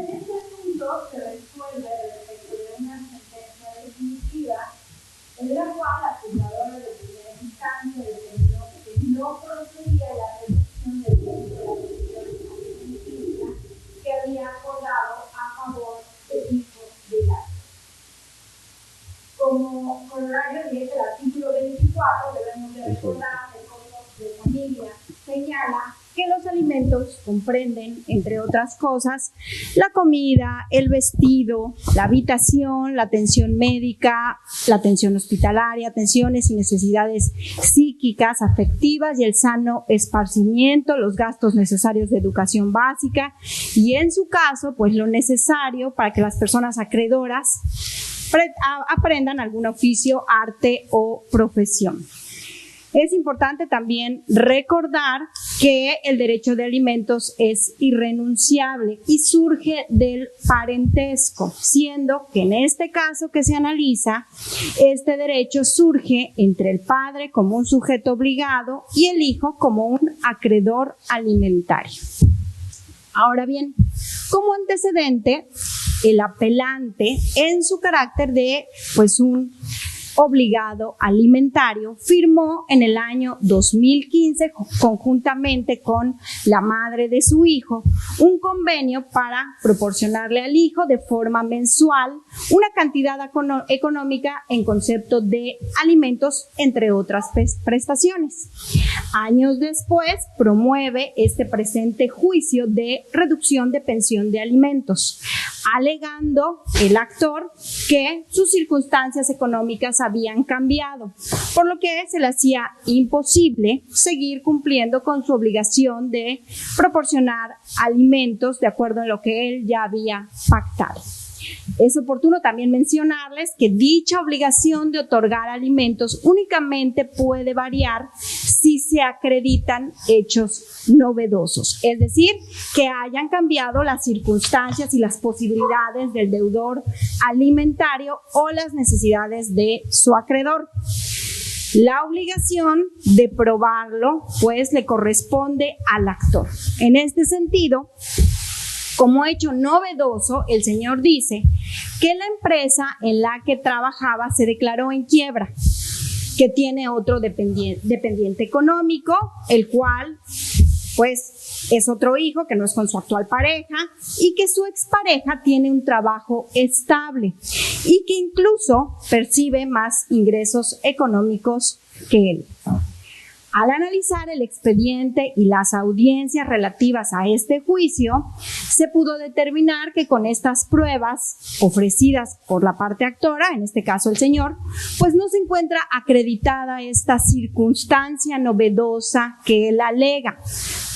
este asunto se resuelve respecto de una sentencia definitiva en la cual la juzgadora de primera instancia determinó que no procedía la reducción del tiempo de la prisión administrativa que había acordado a favor del hijo de la. Como corolario de el artículo 24, debemos de recordar que el Código de Familia señala que los alimentos comprenden, entre otras cosas, la comida, el vestido, la habitación, la atención médica, la atención hospitalaria, atenciones y necesidades psíquicas, afectivas y el sano esparcimiento, los gastos necesarios de educación básica y, en su caso, pues lo necesario para que las personas acreedoras aprendan algún oficio, arte o profesión. Es importante también recordar que el derecho de alimentos es irrenunciable y surge del parentesco, siendo que en este caso que se analiza, este derecho surge entre el padre como un sujeto obligado y el hijo como un acreedor alimentario. Ahora bien, como antecedente, el apelante, en su carácter de pues un obligado alimentario, firmó en el año 2015 conjuntamente con la madre de su hijo un convenio para proporcionarle al hijo de forma mensual una cantidad económica en concepto de alimentos, entre otras prestaciones. Años después promueve este presente juicio de reducción de pensión de alimentos, alegando el actor que sus circunstancias económicas habían cambiado, por lo que se le hacía imposible seguir cumpliendo con su obligación de proporcionar alimentos de acuerdo a lo que él ya había pactado. Es oportuno también mencionarles que dicha obligación de otorgar alimentos únicamente puede variar si se acreditan hechos novedosos, es decir, que hayan cambiado las circunstancias y las posibilidades del deudor alimentario o las necesidades de su acreedor. La obligación de probarlo, pues, le corresponde al actor. En este sentido, como hecho novedoso, el señor dice que la empresa en la que trabajaba se declaró en quiebra, que tiene otro dependiente económico, el cual pues es otro hijo que no es con su actual pareja y que su expareja tiene un trabajo estable y que incluso percibe más ingresos económicos que él. Al analizar el expediente y las audiencias relativas a este juicio, se pudo determinar que con estas pruebas ofrecidas por la parte actora, en este caso el señor, pues no se encuentra acreditada esta circunstancia novedosa que él alega,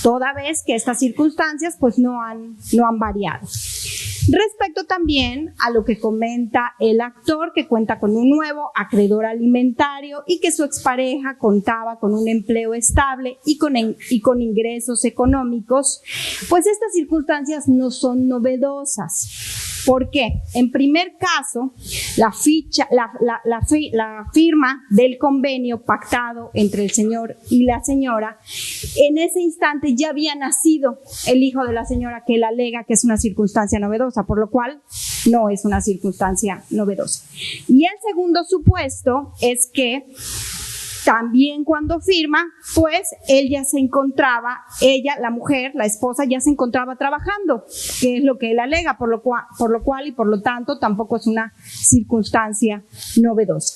toda vez que estas circunstancias pues no han variado. Respecto también a lo que comenta el actor, que cuenta con un nuevo acreedor alimentario y que su expareja contaba con un empleo estable y con ingresos económicos, pues estas circunstancias no son novedosas. ¿Por qué? En primer caso, la firma del convenio pactado entre el señor y la señora, en ese instante ya había nacido el hijo de la señora, que él alega que es una circunstancia novedosa, por lo cual no es una circunstancia novedosa. Y el segundo supuesto es que también cuando firma, pues ella, la mujer, la esposa, ya se encontraba trabajando, que es lo que él alega, por lo cual y por lo tanto tampoco es una circunstancia novedosa.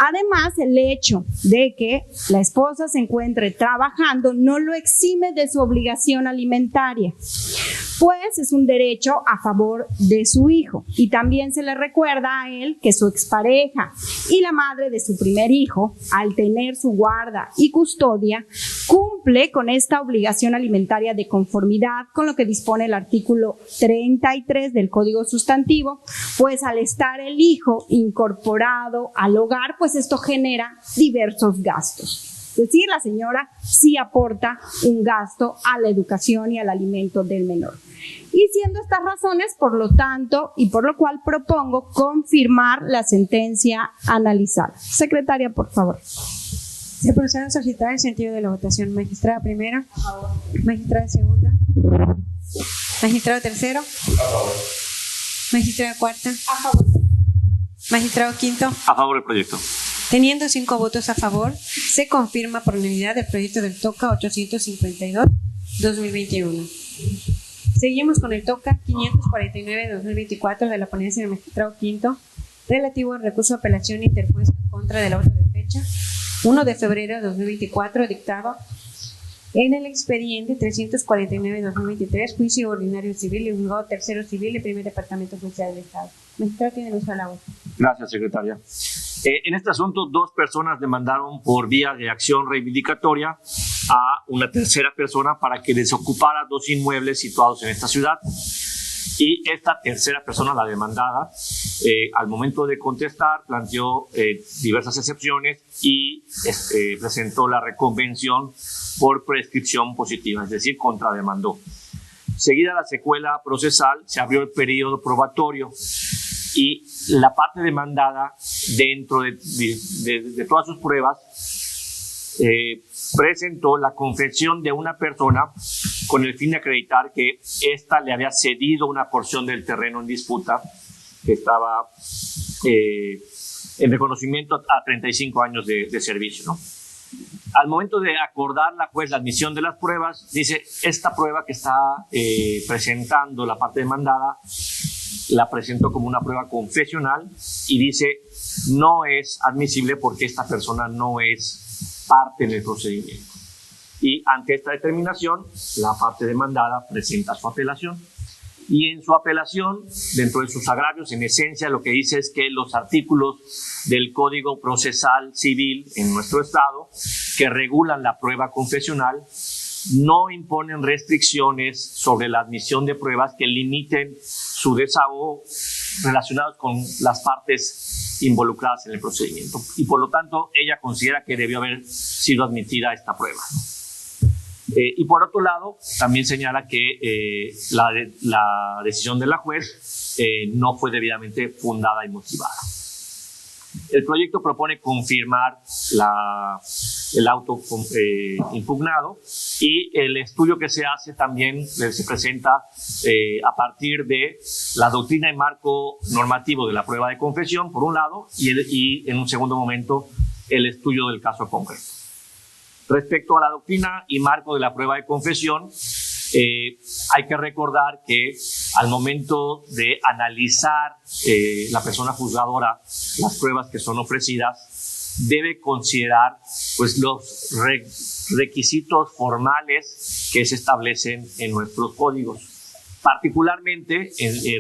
Además, el hecho de que la esposa se encuentre trabajando no lo exime de su obligación alimentaria, pues es un derecho a favor de su hijo. Y también se le recuerda a él que su expareja y la madre de su primer hijo, al tener su guarda y custodia, cumple con esta obligación alimentaria de conformidad con lo que dispone el artículo 33 del Código Sustantivo, pues al estar el hijo incorporado al hogar, pues esto genera diversos gastos. Es decir, la señora sí aporta un gasto a la educación y al alimento del menor. Y siendo estas razones, por lo tanto, y por lo cual propongo confirmar la sentencia analizada. Secretaria, por favor. Se procede a solicitar el sentido de la votación. Magistrada primera. A favor. Magistrada segunda. Magistrado tercero. A favor. Magistrada cuarta. A favor. Magistrado quinto. A favor del proyecto. Teniendo 5 votos a favor, se confirma por unanimidad el proyecto del TOCA 852-2021. Seguimos con el TOCA 549-2024 de la ponencia del magistrado quinto, relativo al recurso de apelación interpuesto en contra del auto de fecha 1 de febrero de 2024, dictado en el expediente 349-2023, juicio ordinario civil y juzgado tercero civil del primer departamento judicial del Estado. Magistrado, tiene el uso de la voz. Gracias, secretaria. En este asunto, 2 personas demandaron por vía de acción reivindicatoria a una tercera persona para que desocupara 2 inmuebles situados en esta ciudad. Y esta tercera persona, la demandada, al momento de contestar, planteó diversas excepciones y presentó la reconvención por prescripción positiva, es decir, contrademandó. Seguida la secuela procesal, se abrió el periodo probatorio y la parte demandada, dentro de todas sus pruebas, presentó la confesión de una persona con el fin de acreditar que ésta le había cedido una porción del terreno en disputa que estaba en reconocimiento a 35 años de servicio, ¿no? Al momento de acordar la juez la admisión de las pruebas, dice, esta prueba que está presentando la parte demandada la presentó como una prueba confesional y dice, no es admisible porque esta persona no es parte del procedimiento. Y ante esta determinación, la parte demandada presenta su apelación. Y en su apelación, dentro de sus agravios, en esencia lo que dice es que los artículos del Código Procesal Civil en nuestro Estado, que regulan la prueba confesional, no imponen restricciones sobre la admisión de pruebas que limiten su desahogo relacionados con las partes involucradas en el procedimiento. Y por lo tanto, ella considera que debió haber sido admitida esta prueba. Y por otro lado, también señala que la decisión de la juez no fue debidamente fundada y motivada. El proyecto propone confirmar el auto impugnado y el estudio que se hace también se presenta a partir de la doctrina y marco normativo de la prueba de confesión, por un lado, y en un segundo momento el estudio del caso concreto. Respecto a la doctrina y marco de la prueba de confesión, hay que recordar que al momento de analizar la persona juzgadora las pruebas que son ofrecidas, debe considerar pues, los requisitos formales que se establecen en nuestros códigos. Particularmente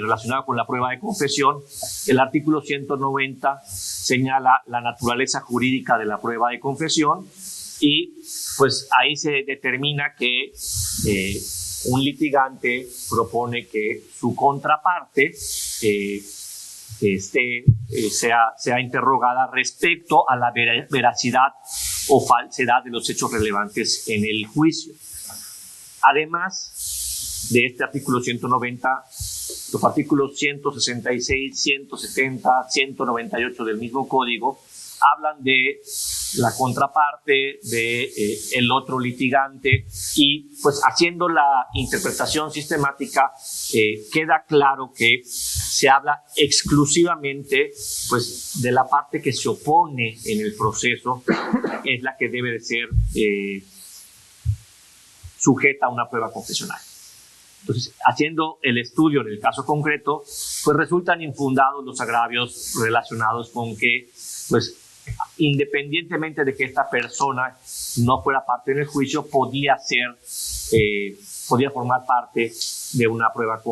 relacionado con la prueba de confesión, el artículo 190 señala la naturaleza jurídica de la prueba de confesión y pues ahí se determina que un litigante propone que su contraparte sea interrogada respecto a la veracidad o falsedad de los hechos relevantes en el juicio. Además de este artículo 190, los artículos 166, 170, 198 del mismo código hablan de la contraparte, de el otro litigante y pues haciendo la interpretación sistemática queda claro que se habla exclusivamente pues de la parte que se opone en el proceso, es la que debe de ser sujeta a una prueba confesional. Entonces, haciendo el estudio en el caso concreto, pues resultan infundados los agravios relacionados con que pues independientemente de que esta persona no fuera parte del juicio, podía ser podía formar parte de una prueba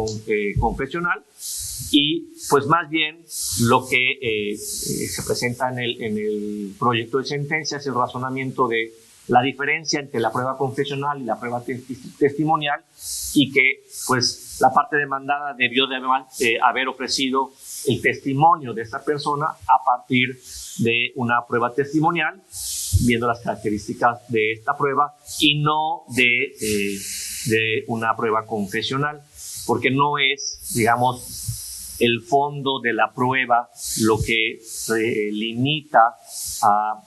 confesional. Y pues más bien lo que se presenta en el proyecto de sentencia es el razonamiento de la diferencia entre la prueba confesional y la prueba testimonial, y que pues la parte demandada debió de haber ofrecido el testimonio de esta persona a partir de una prueba testimonial, viendo las características de esta prueba, y no de una prueba confesional, porque no es, digamos, el fondo de la prueba lo que limita a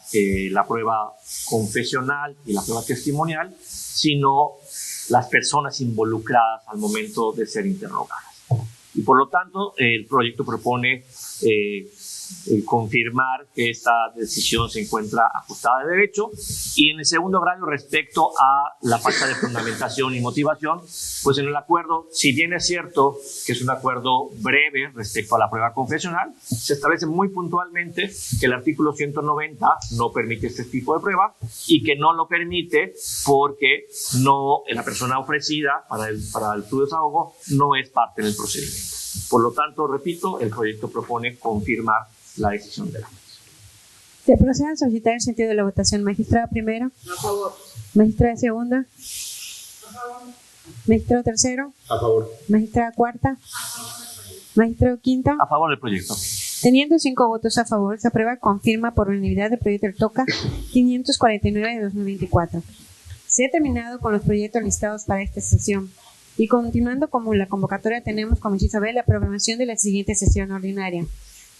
la prueba confesional y la prueba testimonial, sino las personas involucradas al momento de ser interrogadas. Y por lo tanto, el proyecto propone confirmar que esta decisión se encuentra ajustada de derecho. Y en el segundo grado, respecto a la falta de fundamentación y motivación, pues en el acuerdo, si bien es cierto que es un acuerdo breve respecto a la prueba confesional, se establece muy puntualmente que el artículo 190 no permite este tipo de prueba, y que no lo permite porque no, la persona ofrecida para el su desahogo no es parte del procedimiento. Por lo tanto, repito, el proyecto propone confirmar la decisión de la juez. Se procede a solicitar el sentido de la votación. Magistrada primera. A favor. Magistrada segunda. A favor. Magistrado tercero. A favor. Magistrada cuarta. Magistrado quinta. A favor del proyecto. Teniendo 5 votos a favor, se aprueba, confirma por unanimidad el proyecto del TOCA 549 de 2024. Se ha terminado con los proyectos listados para esta sesión. Y continuando como la convocatoria, tenemos como inciso B la programación de la siguiente sesión ordinaria.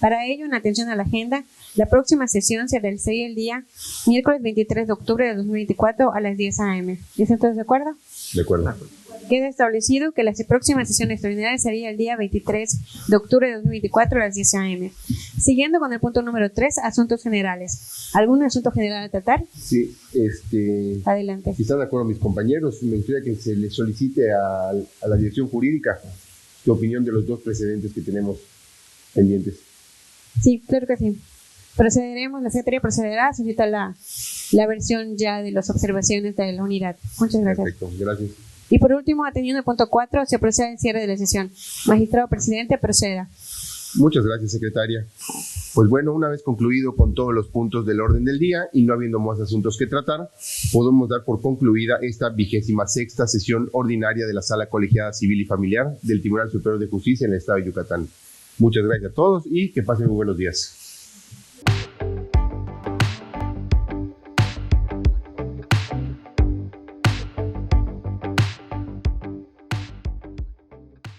Para ello, en atención a la agenda, la próxima sesión se realizaría el día miércoles 23 de octubre de 2024 a las 10 a.m. ¿Están todos de acuerdo? De acuerdo. Queda establecido que la próxima sesión extraordinaria sería el día 23 de octubre de 2024 a las 10 a.m. Siguiendo con el punto número 3, asuntos generales. ¿Algún asunto general a tratar? Sí, Adelante. si están de acuerdo mis compañeros, me gustaría que se le solicite a la dirección jurídica su opinión de los dos precedentes que tenemos pendientes. Sí, claro que sí. Procederemos, la Secretaría procederá a solicitar la versión ya de las observaciones de la unidad. Muchas gracias. Perfecto, gracias. Y por último, atendiendo el punto 4, se procede al cierre de la sesión. Magistrado presidente, proceda. Muchas gracias, secretaria. Pues bueno, una vez concluido con todos los puntos del orden del día y no habiendo más asuntos que tratar, podemos dar por concluida esta 26ª sesión ordinaria de la Sala Colegiada Civil y Familiar del Tribunal Superior de Justicia en el Estado de Yucatán. Muchas gracias a todos y que pasen muy buenos días.